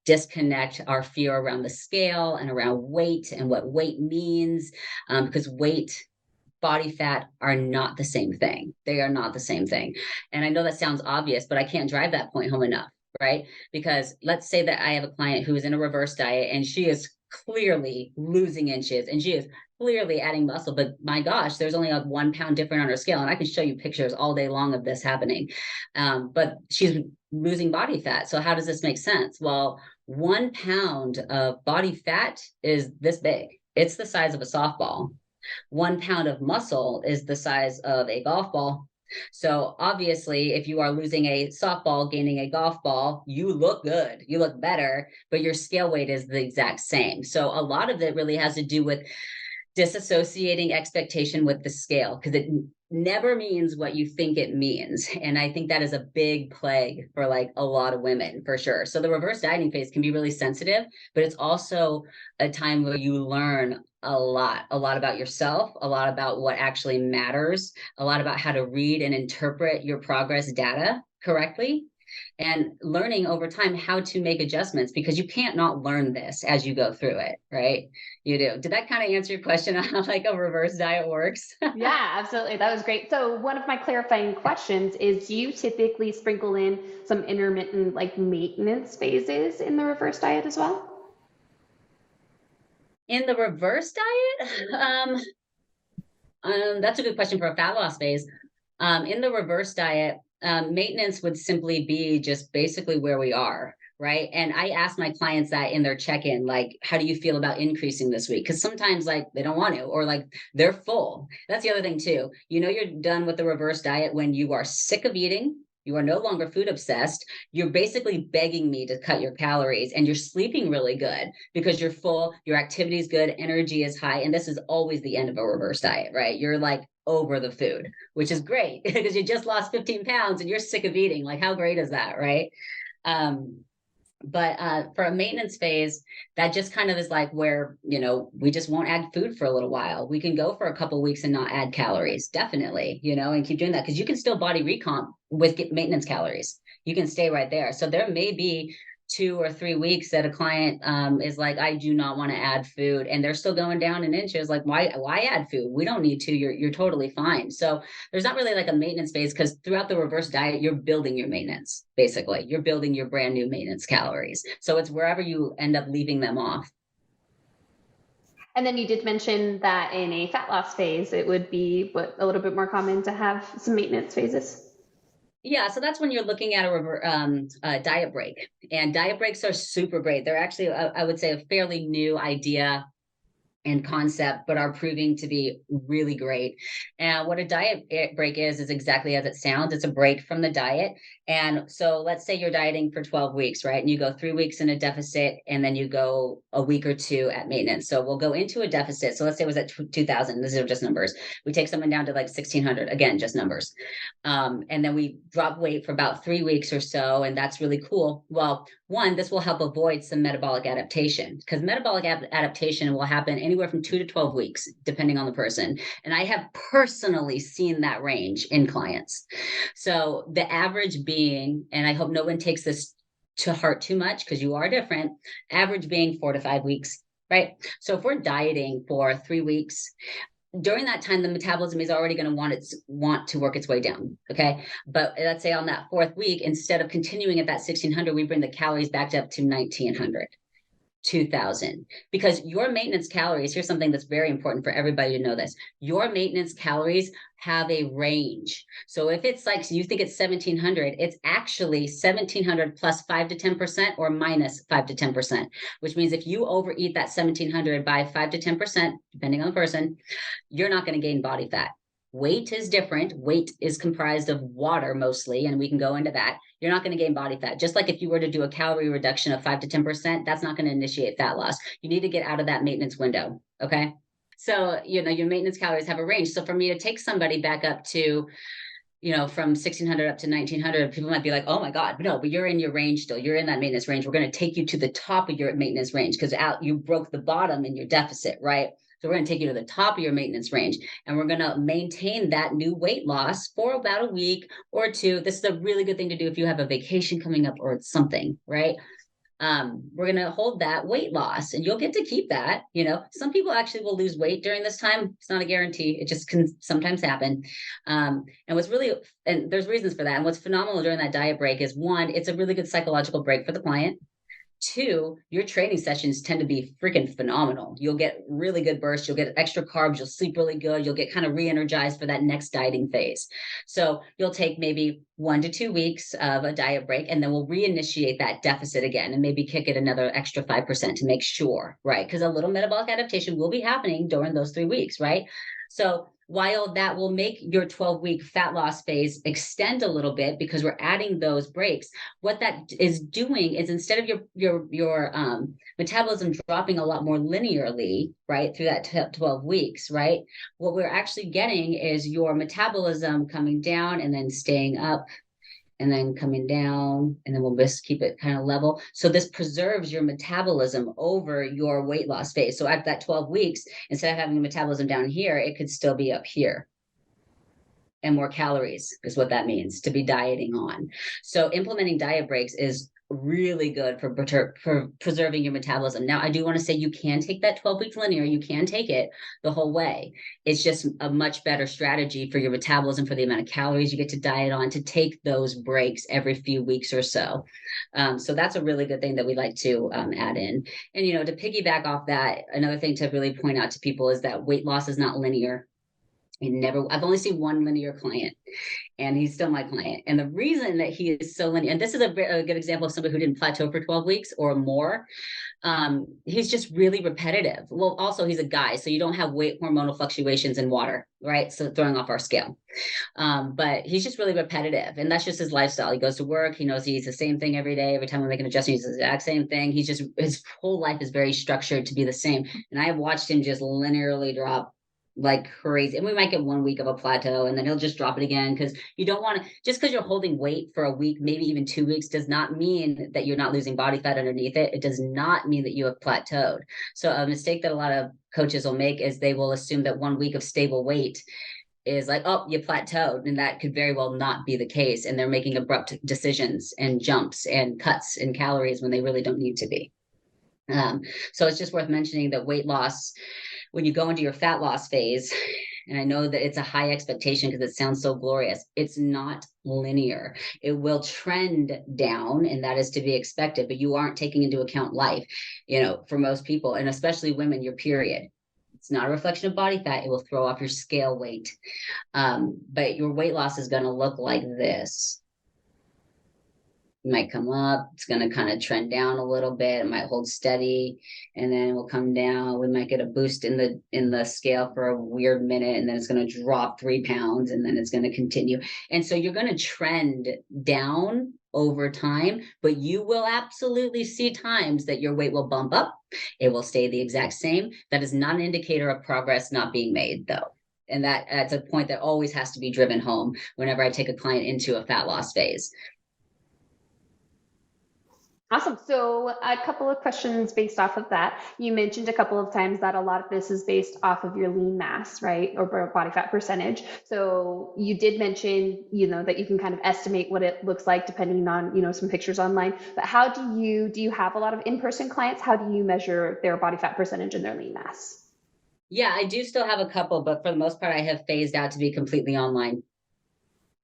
disconnect our fear around the scale and around weight and what weight means, because weight, body fat are not the same thing. They are not the same thing. And I know that sounds obvious, but I can't drive that point home enough, right? Because let's say that I have a client who is in a reverse diet and she is clearly losing inches and she is clearly adding muscle, but my gosh, there's only a 1 pound different on her scale. And I can show you pictures all day long of this happening. But she's losing body fat. So how does this make sense? Well, 1 pound of body fat is this big. It's the size of a softball. 1 pound of muscle is the size of a golf ball. So obviously, if you are losing a softball, gaining a golf ball, you look good, you look better, but your scale weight is the exact same. So a lot of it really has to do with disassociating expectation with the scale, because it never means what you think it means. And I think that is a big plague for like a lot of women, for sure. So the reverse dieting phase can be really sensitive, but it's also a time where you learn a lot about yourself, a lot about what actually matters, a lot about how to read and interpret your progress data correctly, and learning over time how to make adjustments, because you can't not learn this as you go through it, right? You do. Did that kind of answer your question on how like a reverse diet works? Yeah, absolutely. That was great. So one of my clarifying questions is, do you typically sprinkle in some intermittent like maintenance phases in the reverse diet as well? In the reverse diet, that's a good question for a fat loss phase. In the reverse diet, maintenance would simply be just basically where we are, right? And I ask my clients that in their check-in, like, how do you feel about increasing this week? Because sometimes like they don't want to, or like they're full. That's the other thing too. You're done with the reverse diet when you are sick of eating. You are no longer food obsessed. You're basically begging me to cut your calories, and you're sleeping really good because you're full, your activity is good, energy is high. And this is always the end of a reverse diet, right? You're like over the food, which is great because you just lost 15 pounds and you're sick of eating. Like, how great is that, right? But for a maintenance phase, that just kind of is like where, we just won't add food for a little while. We can go for a couple of weeks and not add calories, definitely, and keep doing that, because you can still body recomp with maintenance calories. You can stay right there. So there may be 2 or 3 weeks that a client is like, I do not want to add food, and they're still going down in inches. Like, why add food? We don't need to. You're totally fine. So there's not really like a maintenance phase, because throughout the reverse diet, you're building your maintenance. Basically, you're building your brand new maintenance calories. So it's wherever you end up leaving them off. And then you did mention that in a fat loss phase, it would be a little bit more common to have some maintenance phases. Yeah, so that's when you're looking at a diet break, and diet breaks are super great. They're actually, I would say, a fairly new idea in concept, but are proving to be really great. And what a diet break is exactly as it sounds. It's a break from the diet. And so let's say you're dieting for 12 weeks, right? And you go 3 weeks in a deficit, and then you go a week or two at maintenance. So we'll go into a deficit. So let's say it was at 2000. These are just numbers. We take someone down to like 1600, again, just numbers. And then we drop weight for about 3 weeks or so. And that's really cool. Well, one, this will help avoid some metabolic adaptation, because metabolic adaptation will happen anywhere from 2 to 12 weeks, depending on the person. And I have personally seen that range in clients. So the average being, and I hope no one takes this to heart too much because you are different, average being 4 to 5 weeks, right? So if we're dieting for 3 weeks, during that time, the metabolism is already going to want to work its way down. Okay. But let's say on that fourth week, instead of continuing at that 1600, we bring the calories back up to 1900. 2000, because your maintenance calories, here's something that's very important for everybody to know this. Your maintenance calories have a range. So if it's like, so you think it's 1700, it's actually 1700 plus 5 to 10% or minus 5 to 10%, which means if you overeat that 1700 by 5 to 10%, depending on the person, you're not going to gain body fat. Weight is different. Weight is comprised of water mostly, and we can go into that. You're not going to gain body fat. Just like if you were to do a calorie reduction of 5 to 10%, that's not going to initiate fat loss. You need to get out of that maintenance window. Okay. So, your maintenance calories have a range. So for me to take somebody back up to, from 1600 up to 1900, people might be like, oh my God, no, but you're in your range still. You're in that maintenance range. We're going to take you to the top of your maintenance range because you broke the bottom in your deficit, right? So we're going to take you to the top of your maintenance range, and we're going to maintain that new weight loss for about a week or two. This is a really good thing to do if you have a vacation coming up or something, right? We're going to hold that weight loss, and you'll get to keep that. Some people actually will lose weight during this time. It's not a guarantee. It just can sometimes happen. And there's reasons for that. And what's phenomenal during that diet break is, one, it's a really good psychological break for the client. Two, your training sessions tend to be freaking phenomenal. You'll get really good bursts. You'll get extra carbs. You'll sleep really good. You'll get kind of re-energized for that next dieting phase. So you'll take maybe 1 to 2 weeks of a diet break, and then we'll reinitiate that deficit again and maybe kick it another extra 5% to make sure, right? Because a little metabolic adaptation will be happening during those 3 weeks, right? So while that will make your 12-week fat loss phase extend a little bit because we're adding those breaks, what that is doing is, instead of your metabolism dropping a lot more linearly, right, through that 12 weeks, right, what we're actually getting is your metabolism coming down and then staying up and then coming down, and then we'll just keep it kind of level. So this preserves your metabolism over your weight loss phase. So at that 12 weeks, instead of having the metabolism down here, it could still be up here. And more calories is what that means to be dieting on. So implementing diet breaks is really good for preserving your metabolism. Now, I do want to say you can take that 12 weeks linear. You can take it the whole way. It's just a much better strategy for your metabolism, for the amount of calories you get to diet on, to take those breaks every few weeks or so. So that's a really good thing that we like to add in. And, to piggyback off that, another thing to really point out to people is that weight loss is not linear. I've only seen one linear client, and he's still my client. And the reason that he is so linear, and this is a good example of somebody who didn't plateau for 12 weeks or more. He's just really repetitive. Well, also he's a guy, so you don't have weight hormonal fluctuations in water, right? So throwing off our scale. But he's just really repetitive, and that's just his lifestyle. He goes to work. He knows he eats the same thing every day. Every time we make an adjustment, he does the exact same thing. His whole life is very structured to be the same. And I have watched him just linearly drop like crazy. And we might get 1 week of a plateau, and then he'll just drop it again, because you don't want to, just because you're holding weight for a week, maybe even 2 weeks, does not mean that you're not losing body fat underneath it. It does not mean that you have plateaued. So a mistake that a lot of coaches will make is they will assume that 1 week of stable weight is like, oh, you plateaued. And that could very well not be the case. And they're making abrupt decisions and jumps and cuts in calories when they really don't need to be. So it's just worth mentioning that weight loss, when you go into your fat loss phase, and I know that it's a high expectation because it sounds so glorious, it's not linear. It will trend down, and that is to be expected, but you aren't taking into account life, for most people, and especially women, your period. It's not a reflection of body fat. It will throw off your scale weight. But your weight loss is going to look like this. might come up. It's going to kind of trend down a little bit. It might hold steady, and then it will come down. We might get a boost in the scale for a weird minute, and then it's going to drop 3 pounds, and then it's going to continue. And so you're going to trend down over time, but you will absolutely see times that your weight will bump up. It will stay the exact same. That is not an indicator of progress not being made, though. And that's a point that always has to be driven home whenever I take a client into a fat loss phase. Awesome. So a couple of questions based off of that. You mentioned a couple of times that a lot of this is based off of your lean mass, right? Or body fat percentage. So you did mention, that you can kind of estimate what it looks like depending on, some pictures online. But how do you have a lot of in-person clients? How do you measure their body fat percentage and their lean mass? Yeah, I do still have a couple, but for the most part, I have phased out to be completely online.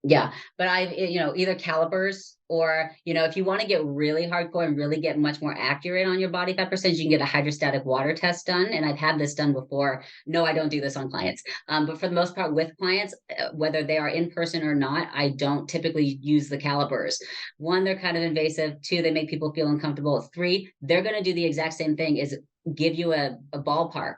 Yeah, but either calipers or, if you want to get really hardcore and really get much more accurate on your body fat percentage, you can get a hydrostatic water test done. And I've had this done before. No, I don't do this on clients. But for the most part with clients, whether they are in person or not, I don't typically use the calipers. One, they're kind of invasive. Two, they make people feel uncomfortable. Three, they're going to do the exact same thing, is give you a ballpark,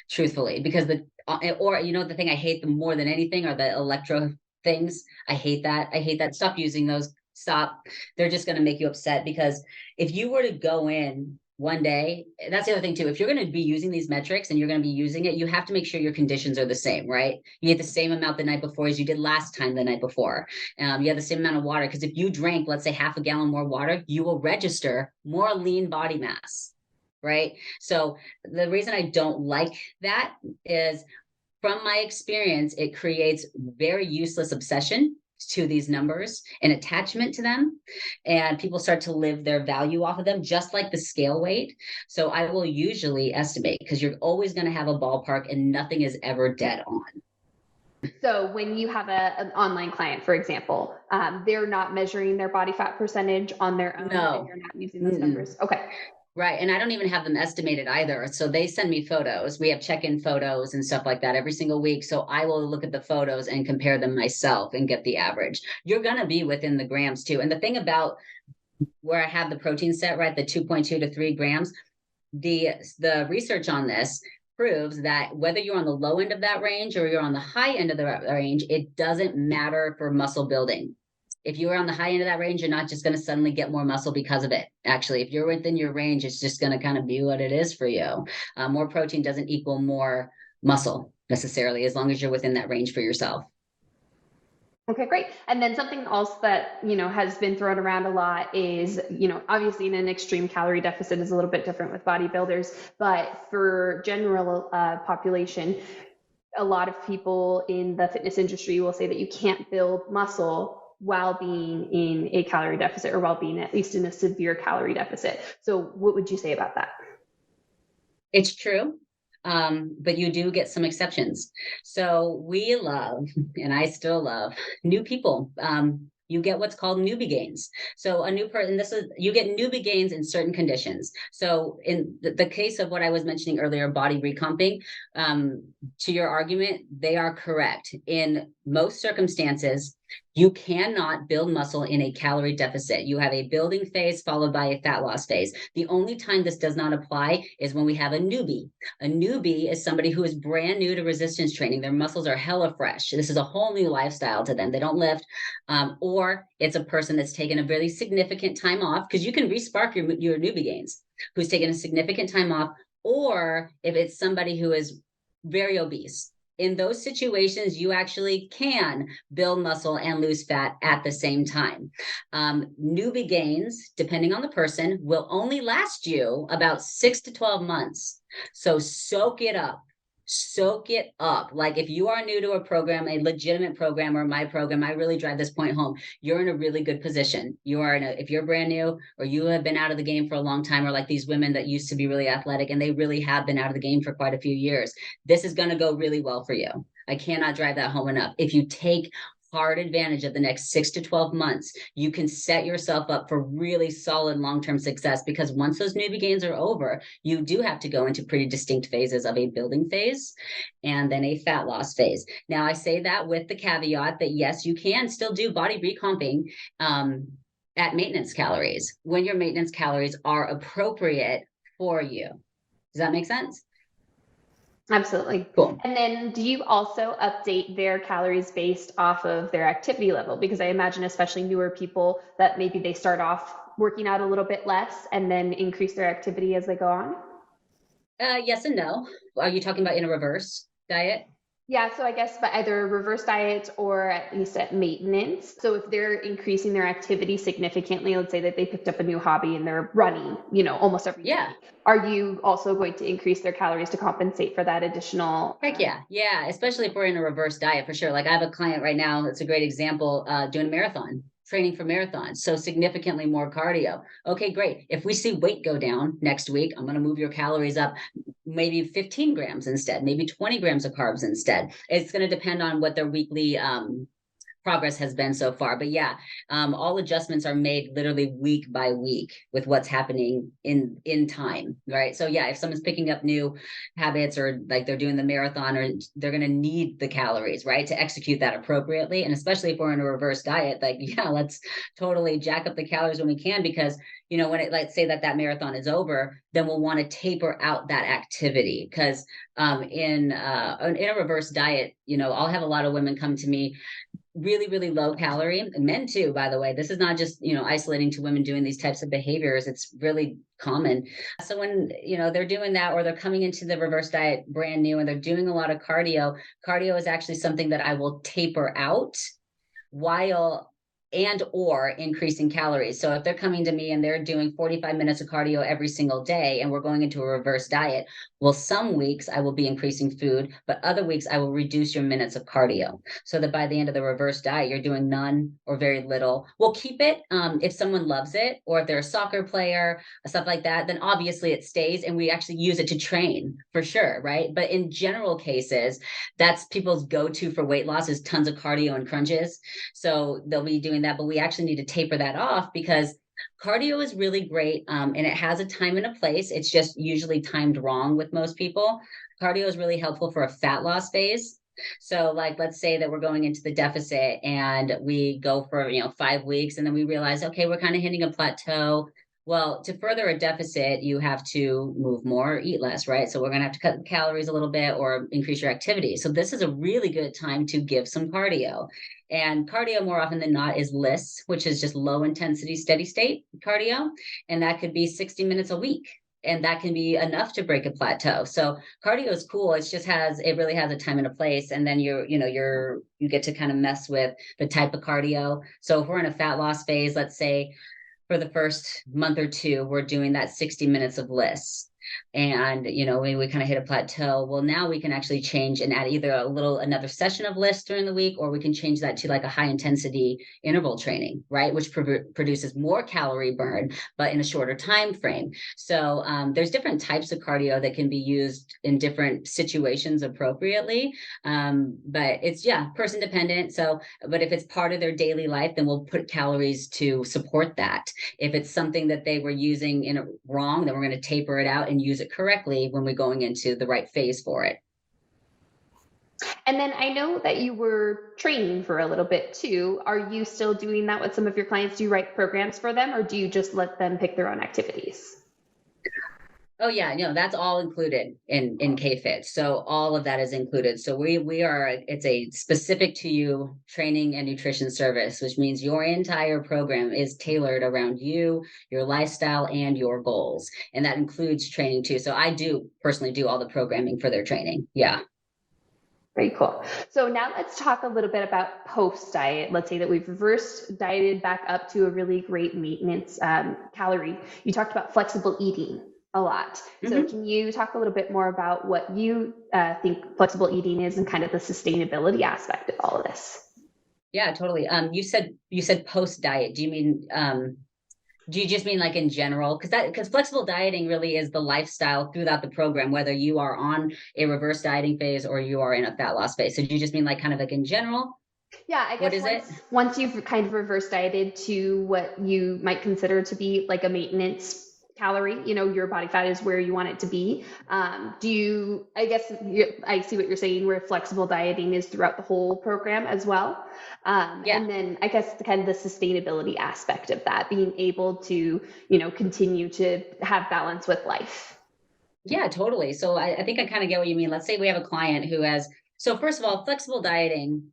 truthfully, because the thing I hate more than anything are the electro things. I hate that. Stop using those. Stop. They're just going to make you upset, because if you were to go in one day, that's the other thing too. If you're going to be using these metrics and you're going to be using it, you have to make sure your conditions are the same, right? You get the same amount the night before as you did last time the night before. You have the same amount of water, because if you drank, let's say, half a gallon more water, you will register more lean body mass, right? So the reason I don't like that is, from my experience, it creates very useless obsession to these numbers and attachment to them. And people start to live their value off of them, just like the scale weight. So I will usually estimate, because you're always going to have a ballpark and nothing is ever dead on. So when you have an online client, for example, they're not measuring their body fat percentage on their own, No. and you're not using those numbers. Okay. Right. And I don't even have them estimated either. So they send me photos. We have check-in photos and stuff like that every single week. So I will look at the photos and compare them myself and get the average. You're going to be within the grams too. And the thing about where I have the protein set, right, the 2.2 to 3 grams, the research on this proves that whether you're on the low end of that range or you're on the high end of the range, it doesn't matter for muscle building. If you are on the high end of that range, you're not just going to suddenly get more muscle because of it. Actually, if you're within your range, it's just going to kind of be what it is for you. More protein doesn't equal more muscle necessarily, as long as you're within that range for yourself. Okay, great. And then something else that, has been thrown around a lot is, obviously in an extreme calorie deficit is a little bit different with bodybuilders, but for general population, a lot of people in the fitness industry will say that you can't build muscle while being in a calorie deficit, or while being at least in a severe calorie deficit. So what would you say about that? It's true. But you do get some exceptions. So we love, and I still love, new people. You get what's called newbie gains. So a new person, you get newbie gains in certain conditions. So in the case of what I was mentioning earlier, body recomping, to your argument, they are correct. In most circumstances, you cannot build muscle in a calorie deficit. You have a building phase followed by a fat loss phase. The only time this does not apply is when we have a newbie. A newbie is somebody who is brand new to resistance training. Their muscles are hella fresh. This is a whole new lifestyle to them. They don't lift. Or it's a person that's taken a really significant time off, because you can re-spark your newbie gains, who's taken a significant time off. Or if it's somebody who is very obese. In those situations, you actually can build muscle and lose fat at the same time. Newbie gains, depending on the person, will only last you about 6 to 12 months. So soak it up. Soak it up. Like if you are new to a program, a legitimate program, or my program, I really drive this point home. You're in a really good position. If you're brand new, or you have been out of the game for a long time, or like these women that used to be really athletic and they really have been out of the game for quite a few years, this is going to go really well for you. I cannot drive that home enough. If you take hard advantage of the next 6 to 12 months, you can set yourself up for really solid long-term success, because once those newbie gains are over, you do have to go into pretty distinct phases of a building phase and then a fat loss phase. Now, I say that with the caveat that yes, you can still do body recomping at maintenance calories when your maintenance calories are appropriate for you. Does that make sense? Absolutely. Cool. And then do you also update their calories based off of their activity level? Because I imagine, especially newer people, that maybe they start off working out a little bit less and then increase their activity as they go on. Yes and no. Are you talking about in a reverse diet? Yeah, so I guess by either reverse diet or at least at maintenance. So if they're increasing their activity significantly, let's say that they picked up a new hobby and they're running, almost every Yeah. day, are you also going to increase their calories to compensate for that additional? Heck yeah. Yeah. Especially if we're in a reverse diet for sure. Like I have a client right now that's a great example, doing a marathon, training for marathons. So significantly more cardio. Okay, great. If we see weight go down next week, I'm going to move your calories up maybe 15 grams instead, maybe 20 grams of carbs instead. It's going to depend on what their weekly progress has been so far. But yeah, all adjustments are made literally week by week with what's happening in time, right? So yeah, if someone's picking up new habits or like they're doing the marathon, or they're going to need the calories, right, to execute that appropriately. And especially if we're in a reverse diet, like yeah, let's totally jack up the calories when we can, because when it, let's say that marathon is over, then we'll want to taper out that activity. Because in a reverse diet, I'll have a lot of women come to me really, really low calorie, and men too, by the way. This is not just, isolating to women doing these types of behaviors. It's really common. So when, they're doing that, or they're coming into the reverse diet brand new and they're doing a lot of cardio is actually something that I will taper out while or increasing calories. So if they're coming to me and they're doing 45 minutes of cardio every single day and we're going into a reverse diet, well, some weeks I will be increasing food, but other weeks I will reduce your minutes of cardio, so that by the end of the reverse diet, you're doing none or very little. We'll keep it if someone loves it, or if they're a soccer player, stuff like that, then obviously it stays and we actually use it to train for sure, right? But in general cases, that's people's go-to for weight loss, is tons of cardio and crunches. So they'll be doing that, but we actually need to taper that off, because cardio is really great, and it has a time and a place. It's just usually timed wrong with most people. Cardio is really helpful for a fat loss phase. So like, let's say that we're going into the deficit and we go for, 5 weeks, and then we realize, okay, we're kind of hitting a plateau. Well, to further a deficit, you have to move more, eat less, right? So we're going to have to cut the calories a little bit or increase your activity. So this is a really good time to give some cardio. And cardio, more often than not, is LISS, which is just low intensity, steady state cardio. And that could be 60 minutes a week. And that can be enough to break a plateau. So cardio is cool. It really has a time and a place. And then you get to kind of mess with the type of cardio. So if we're in a fat loss phase, let's say, for the first month or two, we're doing that 60 minutes of LISS. And, we kind of hit a plateau. Well, now we can actually change and add either another session of LISS during the week, or we can change that to like a high intensity interval training, right? Which produces more calorie burn, but in a shorter time frame. So there's different types of cardio that can be used in different situations appropriately. But it's, person dependent. So, but if it's part of their daily life, then we'll put calories to support that. If it's something that they were using wrong, then we're going to taper it out and use it correctly when we're going into the right phase for it. And then I know that you were training for a little bit too. Are you still doing that with some of your clients? Do you write programs for them, or do you just let them pick their own activities? Oh yeah, that's all included in KFit. So all of that is included. So it's a specific to you training and nutrition service, which means your entire program is tailored around you, your lifestyle, and your goals. And that includes training too. So I do personally do all the programming for their training. Yeah. Very cool. So now let's talk a little bit about post diet. Let's say that we've reverse dieted back up to a really great maintenance calorie. You talked about flexible eating a lot. So can you talk a little bit more about what you think flexible eating is and kind of the sustainability aspect of all of this? Yeah, totally. You said post diet. Do you just mean like in general? Because flexible dieting really is the lifestyle throughout the program, whether you are on a reverse dieting phase or you are in a fat loss phase. So do you just mean like kind of like in general? Yeah, I guess once you've kind of reverse dieted to what you might consider to be like a maintenance calorie, your body fat is where you want it to be. I guess I see what you're saying, where flexible dieting is throughout the whole program as well. Yeah. And then I guess kind of the sustainability aspect of that, being able to, continue to have balance with life. Yeah, totally. So I think I kind of get what you mean. Let's say we have a client who has, so first of all, flexible dieting,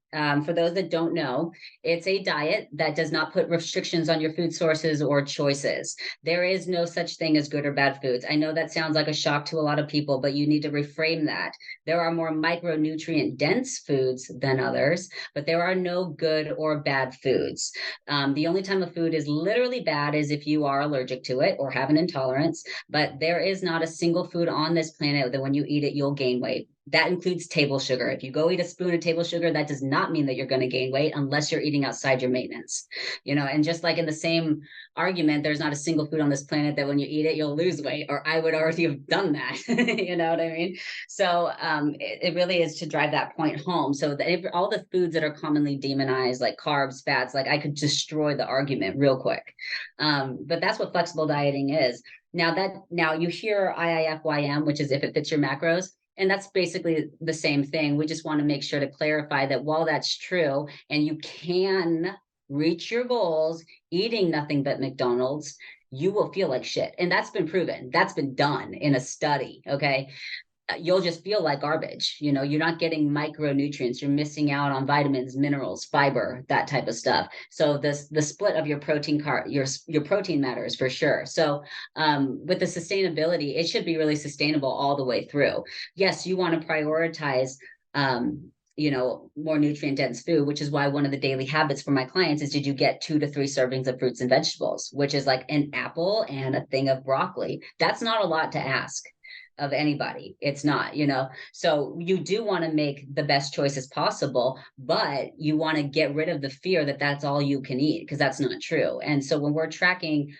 for those that don't know, it's a diet that does not put restrictions on your food sources or choices. There is no such thing as good or bad foods. I know that sounds like a shock to a lot of people, but you need to reframe that. There are more micronutrient dense foods than others, but there are no good or bad foods. The only time a food is literally bad is if you are allergic to it or have an intolerance. But there is not a single food on this planet that when you eat it, you'll gain weight. That includes table sugar. If you go eat a spoon of table sugar, that does not mean that you're going to gain weight unless you're eating outside your maintenance. And just like in the same argument, there's not a single food on this planet that when you eat it, you'll lose weight, or I would already have done that. You know what I mean? So it really is to drive that point home. So that all the foods that are commonly demonized, like carbs, fats, like I could destroy the argument real quick. But that's what flexible dieting is. Now you hear IIFYM, which is if it fits your macros. And that's basically the same thing. We just want to make sure to clarify that while that's true and you can reach your goals eating nothing but McDonald's, you will feel like shit. And that's been proven. That's been done in a study. Okay. You'll just feel like garbage. You're not getting micronutrients. You're missing out on vitamins, minerals, fiber, that type of stuff. So the split of your protein your protein matters for sure. So with the sustainability, it should be really sustainable all the way through. Yes, you want to prioritize more nutrient dense food, which is why one of the daily habits for my clients is, did you get 2 to 3 servings of fruits and vegetables, which is like an apple and a thing of broccoli. That's not a lot to ask of anybody. It's not, so you do want to make the best choices possible, but you want to get rid of the fear that that's all you can eat, because that's not true. And so when we're tracking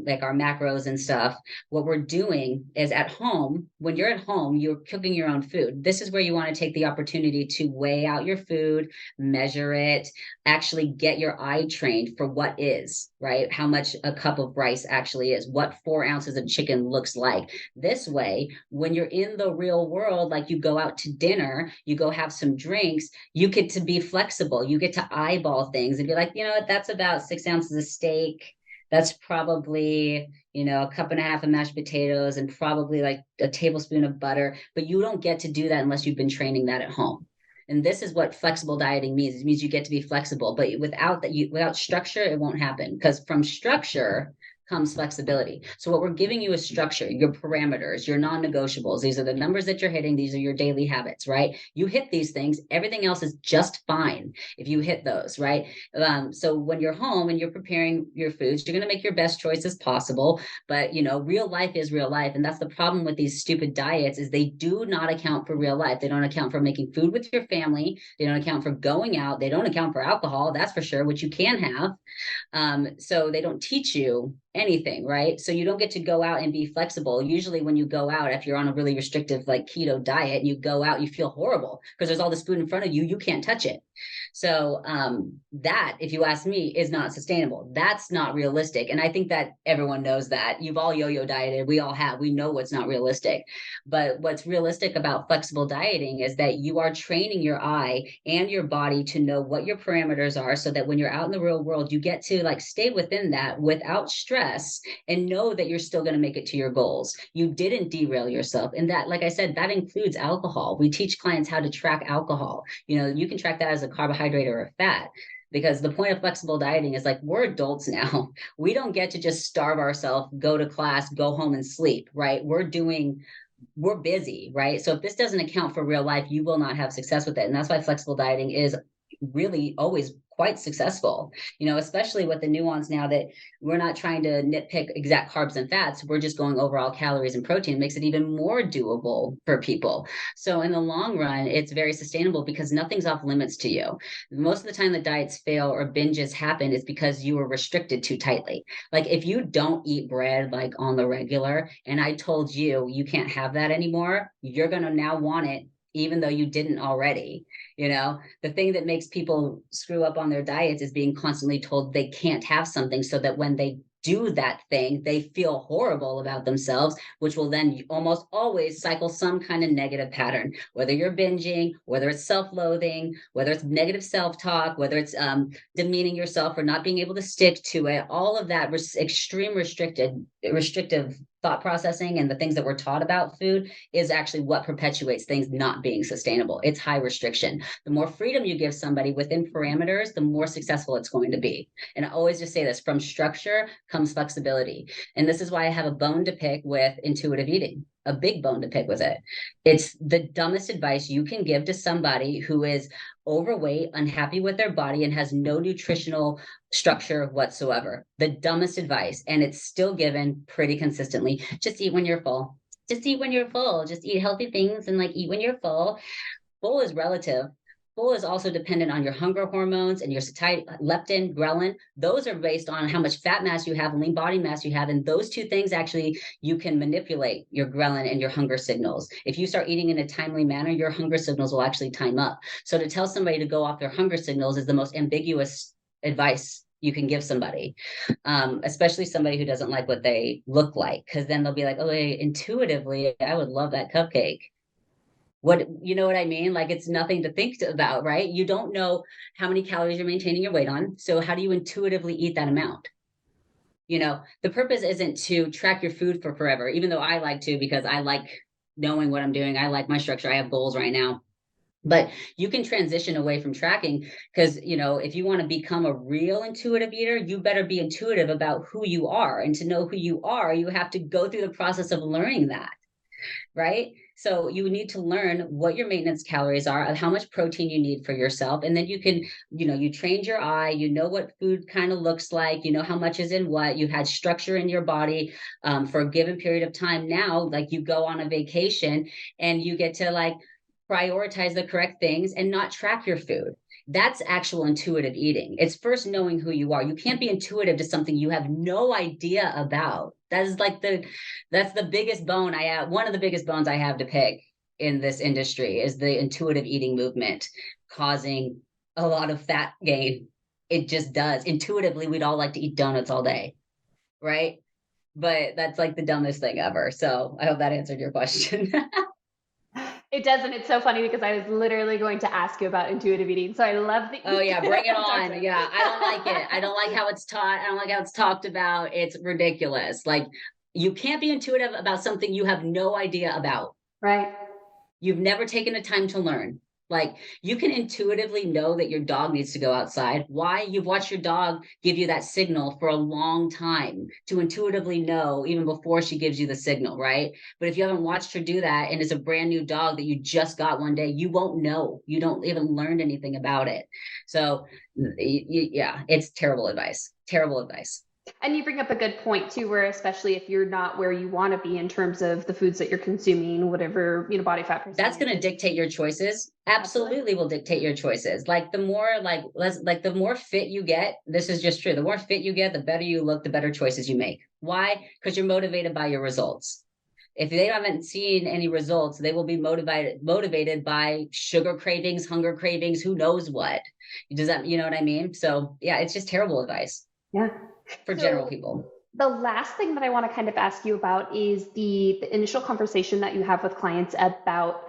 like our macros and stuff, what we're doing is at home, when you're at home, you're cooking your own food. This is where you want to take the opportunity to weigh out your food, measure it, actually get your eye trained for what is, right? How much a cup of rice actually is, what 4 ounces of chicken looks like. This way, when you're in the real world, like you go out to dinner, you go have some drinks, you get to be flexible. You get to eyeball things and be like, you know what, that's about 6 ounces of steak. That's probably, a cup and a half of mashed potatoes and probably like a tablespoon of butter. But you don't get to do that unless you've been training that at home. And this is what flexible dieting means. It means you get to be flexible, but without structure, it won't happen, because from structure comes flexibility. So what we're giving you is structure, your parameters, your non-negotiables. These are the numbers that you're hitting. These are your daily habits, right? You hit these things, everything else is just fine if you hit those, right? So when you're home and you're preparing your foods, you're going to make your best choices possible. But real life is real life. And that's the problem with these stupid diets, is they do not account for real life. They don't account for making food with your family. They don't account for going out. They don't account for alcohol, that's for sure, which you can have. So they don't teach you anything, right? So you don't get to go out and be flexible. Usually when you go out, if you're on a really restrictive like keto diet and you go out, you feel horrible because there's all this food in front of you, you can't touch it. So that, if you ask me, is not sustainable. That's not realistic. And I think that everyone knows that. You've all yo-yo dieted. We all have. We know what's not realistic. But what's realistic about flexible dieting is that you are training your eye and your body to know what your parameters are, so that when you're out in the real world, you get to like stay within that without stress and know that you're still going to make it to your goals. You didn't derail yourself. And that, like I said, that includes alcohol. We teach clients how to track alcohol. You can track that as a carbohydrate or a fat, because the point of flexible dieting is like, we're adults now. We don't get to just starve ourselves, go to class, go home and sleep, right? We're busy, right? So if this doesn't account for real life, you will not have success with it. And that's why flexible dieting is really always quite successful, especially with the nuance now that we're not trying to nitpick exact carbs and fats. We're just going over all calories and protein. It makes it even more doable for people. So in the long run, it's very sustainable because nothing's off limits to you. Most of the time that diets fail or binges happen is because you were restricted too tightly. Like if you don't eat bread like on the regular, and I told you, you can't have that anymore, you're going to now want it, even though you didn't already. The thing that makes people screw up on their diets is being constantly told they can't have something, so that when they do that thing, they feel horrible about themselves, which will then almost always cycle some kind of negative pattern, whether you're binging, whether it's self-loathing, whether it's negative self-talk, whether it's demeaning yourself or not being able to stick to it. All of that extreme restrictive thought processing and the things that we're taught about food is actually what perpetuates things not being sustainable. It's high restriction. The more freedom you give somebody within parameters, the more successful it's going to be. And I always just say this, from structure comes flexibility. And this is why I have a bone to pick with intuitive eating, a big bone to pick with it. It's the dumbest advice you can give to somebody who is overweight, unhappy with their body, and has no nutritional structure whatsoever. The dumbest advice. And it's still given pretty consistently. Just eat when you're full. Just eat when you're full. Just eat healthy things and like eat when you're full. Full is relative. Full is also dependent on your hunger hormones and your satiety, leptin, ghrelin. Those are based on how much fat mass you have, lean body mass you have. And those two things actually, you can manipulate your ghrelin and your hunger signals. If you start eating in a timely manner, your hunger signals will actually time up. So to tell somebody to go off their hunger signals is the most ambiguous advice you can give somebody, especially somebody who doesn't like what they look like, because then they'll be like, oh, intuitively, I would love that cupcake. What, you know what I mean? Like, it's nothing to think about, right? You don't know how many calories you're maintaining your weight on. So how do you intuitively eat that amount? The purpose isn't to track your food for forever, even though I like to, because I like knowing what I'm doing. I like my structure. I have goals right now. But you can transition away from tracking because, if you want to become a real intuitive eater, you better be intuitive about who you are. And to know who you are, you have to go through the process of learning that, right? So you need to learn what your maintenance calories are, of how much protein you need for yourself. And then you can, you trained your eye, what food kind of looks like, how much is in what, you had structure in your body for a given period of time. Now, like, you go on a vacation and you get to like prioritize the correct things and not track your food. That's actual intuitive eating. It's first knowing who you are. You can't be intuitive to something you have no idea about. That's the biggest bone I have. One of the biggest bones I have to pick in this industry is the intuitive eating movement causing a lot of fat gain. It just does. Intuitively, we'd all like to eat donuts all day, right? But that's like the dumbest thing ever. So I hope that answered your question. It does, and it's so funny because I was literally going to ask you about intuitive eating. So I love that. Oh yeah, bring it on. Yeah, I don't like it. I don't like how it's taught. I don't like how it's talked about. It's ridiculous. Like, you can't be intuitive about something you have no idea about. Right. You've never taken the time to learn. Like, you can intuitively know that your dog needs to go outside. Why? You've watched your dog give you that signal for a long time to intuitively know even before she gives you the signal, right? But if you haven't watched her do that and it's a brand new dog that you just got one day, you won't know. You don't even learn anything about it. So yeah, it's terrible advice. Terrible advice. And you bring up a good point too, where especially if you're not where you want to be in terms of the foods that you're consuming, whatever, body fat percentage. That's going to dictate your choices. Absolutely will dictate your choices. Like, the more the more fit you get, this is just true. The more fit you get, the better you look, the better choices you make. Why? Because you're motivated by your results. If they haven't seen any results, they will be motivated by sugar cravings, hunger cravings, who knows what. Does that, you know what I mean? So yeah, it's just terrible advice. Yeah. For general people. The last thing that I want to kind of ask you about is the initial conversation that you have with clients about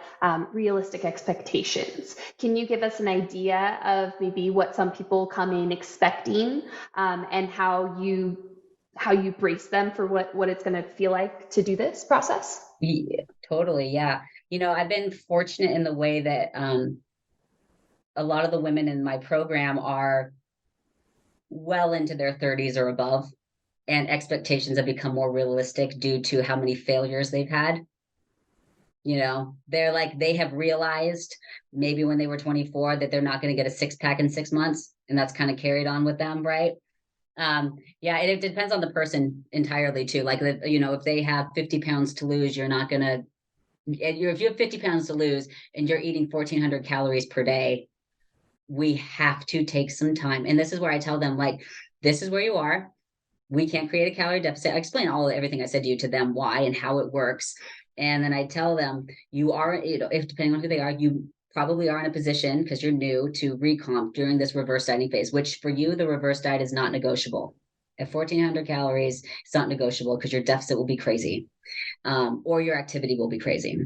realistic expectations. Can you give us an idea of maybe what some people come in expecting and how you brace them for what it's going to feel like to do this process? Yeah, totally. Yeah. I've been fortunate in the way that a lot of the women in my program are well into their 30s or above, and expectations have become more realistic due to how many failures they've had. They're like, they have realized maybe when they were 24 that they're not going to get a 6-pack in 6 months, and that's kind of carried on with them, right? Yeah, it depends on the person entirely too. Like, if they have 50 pounds to lose, you're not going to, if you have 50 pounds to lose and you're eating 1,400 calories per day, we have to take some time. And this is where I tell them, like, this is where you are. We can't create a calorie deficit. I explain everything I said to you to them, why and how it works. And then I tell them, you are, if depending on who they are, you probably are in a position, because you're new, to recomp during this reverse dieting phase, which for you, the reverse diet is not negotiable. At 1,400 calories, it's not negotiable because your deficit will be crazy, or your activity will be crazy.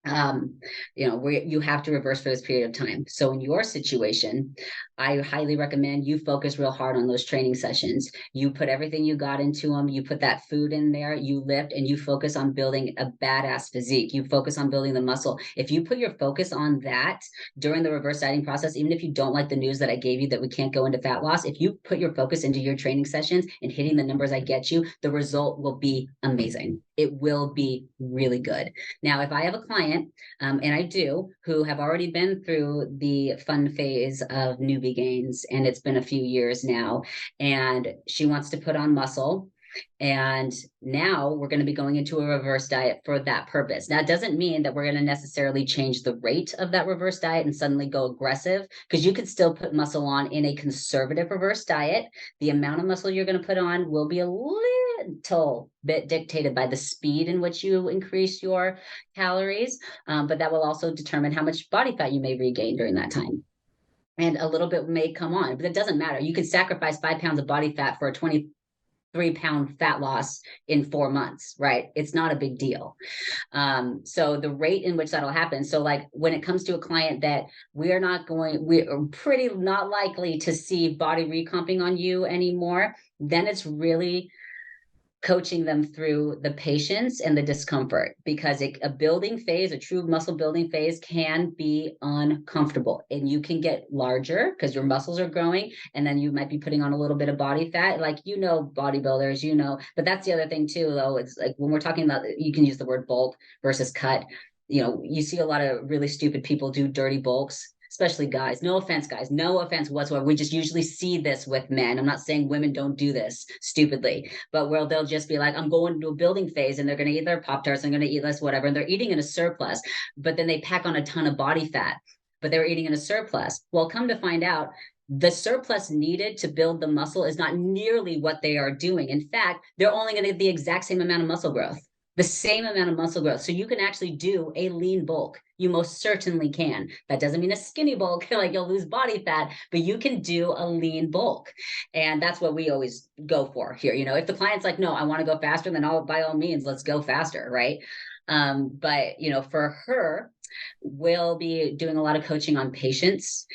Where you have to reverse for this period of time. So in your situation, I highly recommend you focus real hard on those training sessions. You put everything you got into them. You put that food in there, you lift, and you focus on building a badass physique. You focus on building the muscle. If you put your focus on that during the reverse dieting process, even if you don't like the news that I gave you that we can't go into fat loss, if you put your focus into your training sessions and hitting the numbers I get you, the result will be amazing. It will be really good. Now, if I have a client, and I do, who have already been through the fun phase of newbie gains, and it's been a few years now, and she wants to put on muscle. And now we're going to be going into a reverse diet for that purpose. Now, it doesn't mean that we're going to necessarily change the rate of that reverse diet and suddenly go aggressive, because you could still put muscle on in a conservative reverse diet. The amount of muscle you're going to put on will be a little bit dictated by the speed in which you increase your calories, but that will also determine how much body fat you may regain during that time. And a little bit may come on, but it doesn't matter. You can sacrifice 5 pounds of body fat for a 23-pound fat loss in 4 months, right? It's not a big deal. So the rate in which that'll happen. So like when it comes to a client that we're pretty not likely to see body recomping on you anymore, then it's really coaching them through the patience and the discomfort, because a building phase, a true muscle building phase, can be uncomfortable, and you can get larger because your muscles are growing, and then you might be putting on a little bit of body fat, like, bodybuilders, but that's the other thing too, though. It's like when we're talking about, you can use the word bulk versus cut. You see a lot of really stupid people do dirty bulks, especially guys. No offense, guys. No offense whatsoever. We just usually see this with men. I'm not saying women don't do this stupidly, but where they'll just be like, I'm going into a building phase, and they're going to eat their Pop-Tarts, I'm going to eat less, whatever. And they're eating in a surplus, but then they pack on a ton of body fat, but they're eating in a surplus. Well, come to find out, the surplus needed to build the muscle is not nearly what they are doing. In fact, they're only going to get the exact same amount of muscle growth. The same amount of muscle growth. So you can actually do a lean bulk. You most certainly can. That doesn't mean a skinny bulk, like you'll lose body fat, but you can do a lean bulk. And that's what we always go for here. If the client's like, no, I want to go faster, then by all means, let's go faster, right? But for her, we'll be doing a lot of coaching on patience,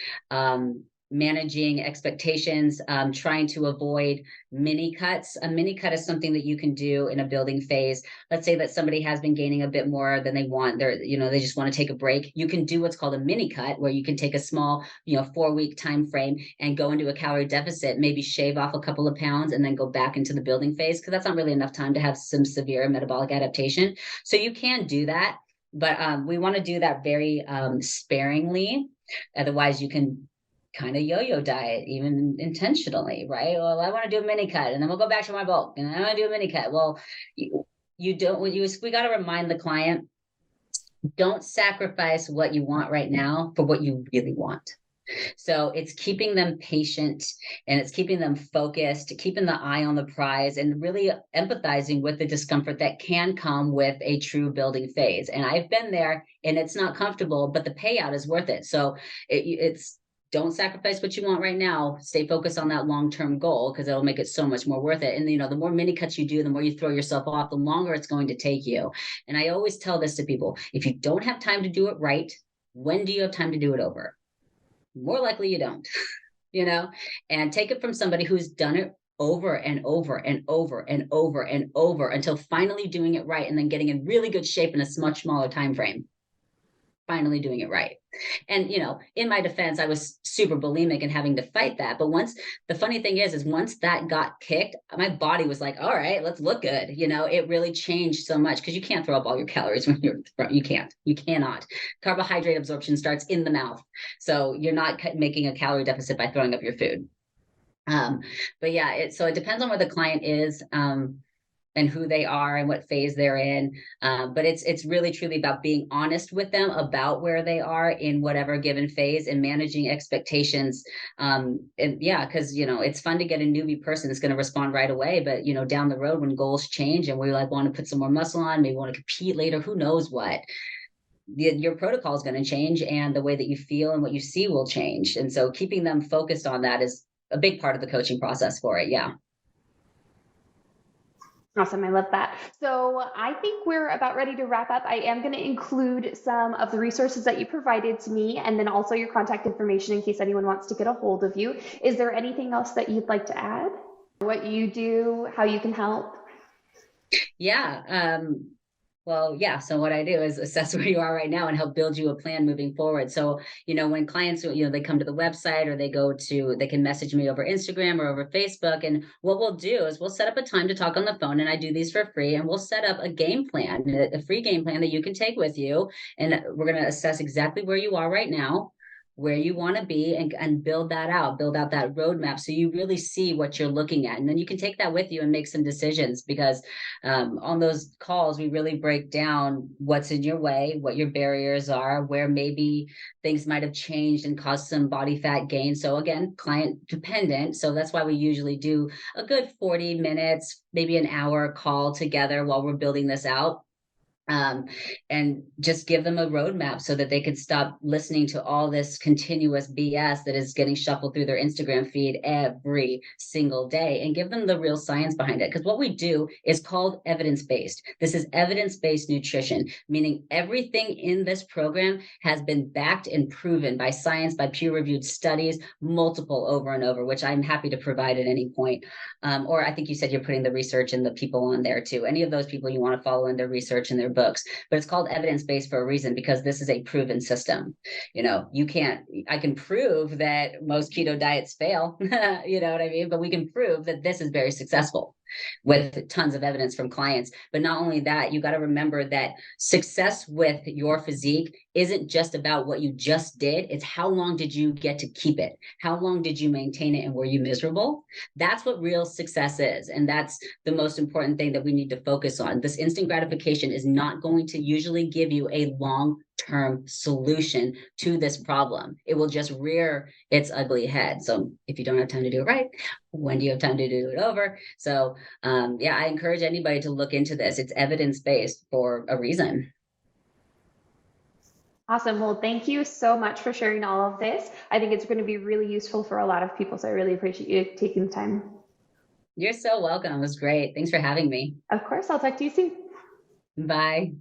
managing expectations, trying to avoid mini cuts. A mini cut is something that you can do in a building phase. Let's say that somebody has been gaining a bit more than they want. They just want to take a break. You can do what's called a mini cut, where you can take a small, 4-week time frame and go into a calorie deficit, maybe shave off a couple of pounds and then go back into the building phase, because that's not really enough time to have some severe metabolic adaptation. So you can do that, but we want to do that very sparingly. Otherwise, you can kind of yo-yo diet, even intentionally, right? Well, I want to do a mini cut, and then we'll go back to my bulk, and I want to do a mini cut. Well, we got to remind the client, don't sacrifice what you want right now for what you really want. So it's keeping them patient, and it's keeping them focused, keeping the eye on the prize, and really empathizing with the discomfort that can come with a true building phase. And I've been there, and it's not comfortable, but the payout is worth it. So it's don't sacrifice what you want right now. Stay focused on that long-term goal, because it'll make it so much more worth it. And the more mini cuts you do, the more you throw yourself off, the longer it's going to take you. And I always tell this to people: if you don't have time to do it right, when do you have time to do it over? More likely you don't, and take it from somebody who's done it over and over and over and over and over until finally doing it right, and then getting in really good shape in a much smaller time frame. Finally doing it right. And, in my defense, I was super bulimic and having to fight that. But the funny thing is once that got kicked, my body was like, all right, let's look good. It really changed so much, because you can't throw up all your calories when you cannot. Carbohydrate absorption starts in the mouth. So you're not making a calorie deficit by throwing up your food. But yeah, so it depends on where the client is, and who they are and what phase they're in. But it's really truly about being honest with them about where they are in whatever given phase, and managing expectations. And yeah, because, it's fun to get a newbie person that's going to respond right away. But, down the road, when goals change and we want to put some more muscle on, maybe want to compete later, who knows what, your protocol is going to change, and the way that you feel and what you see will change. And so keeping them focused on that is a big part of the coaching process for it. Yeah. Awesome. I love that. So I think we're about ready to wrap up. I am going to include some of the resources that you provided to me and then also your contact information in case anyone wants to get a hold of you. Is there anything else that you'd like to add? What you do, how you can help? Yeah. Well, yeah. So what I do is assess where you are right now and help build you a plan moving forward. So, when clients, they come to the website or they can message me over Instagram or over Facebook. And what we'll do is we'll set up a time to talk on the phone. And I do these for free. And we'll set up a game plan, a free game plan that you can take with you. And we're going to assess exactly where you are right now, where you want to be, and build out that roadmap so you really see what you're looking at. And then you can take that with you and make some decisions because on those calls, we really break down what's in your way, what your barriers are, where maybe things might have changed and caused some body fat gain. So again, client dependent. So that's why we usually do a good 40 minutes, maybe an hour call together while we're building this out, um, and just give them a roadmap so that they can stop listening to all this continuous BS that is getting shuffled through their Instagram feed every single day, and give them the real science behind it. Because what we do is called evidence-based. This is evidence-based nutrition, meaning everything in this program has been backed and proven by science, by peer-reviewed studies, multiple over and over, which I'm happy to provide at any point. Or I think you said you're putting the research and the people on there too. Any of those people you want to follow in their research and their books, but it's called evidence-based for a reason because this is a proven system. I can prove that most keto diets fail, you know what I mean? But we can prove that this is very successful with tons of evidence from clients. But not only that, you got to remember that success with your physique isn't just about what you just did. It's how long did you get to keep it? How long did you maintain it? And were you miserable? That's what real success is. And that's the most important thing that we need to focus on. This instant gratification is not going to usually give you a long-term solution to this problem. It will just rear its ugly head. So if you don't have time to do it right, when do you have time to do it over? So yeah, I encourage anybody to look into this. It's evidence-based for a reason. Awesome. Well, thank you so much for sharing all of this. I think it's going to be really useful for a lot of people. So I really appreciate you taking the time. You're so welcome. It was great. Thanks for having me. Of course, I'll talk to you soon. Bye.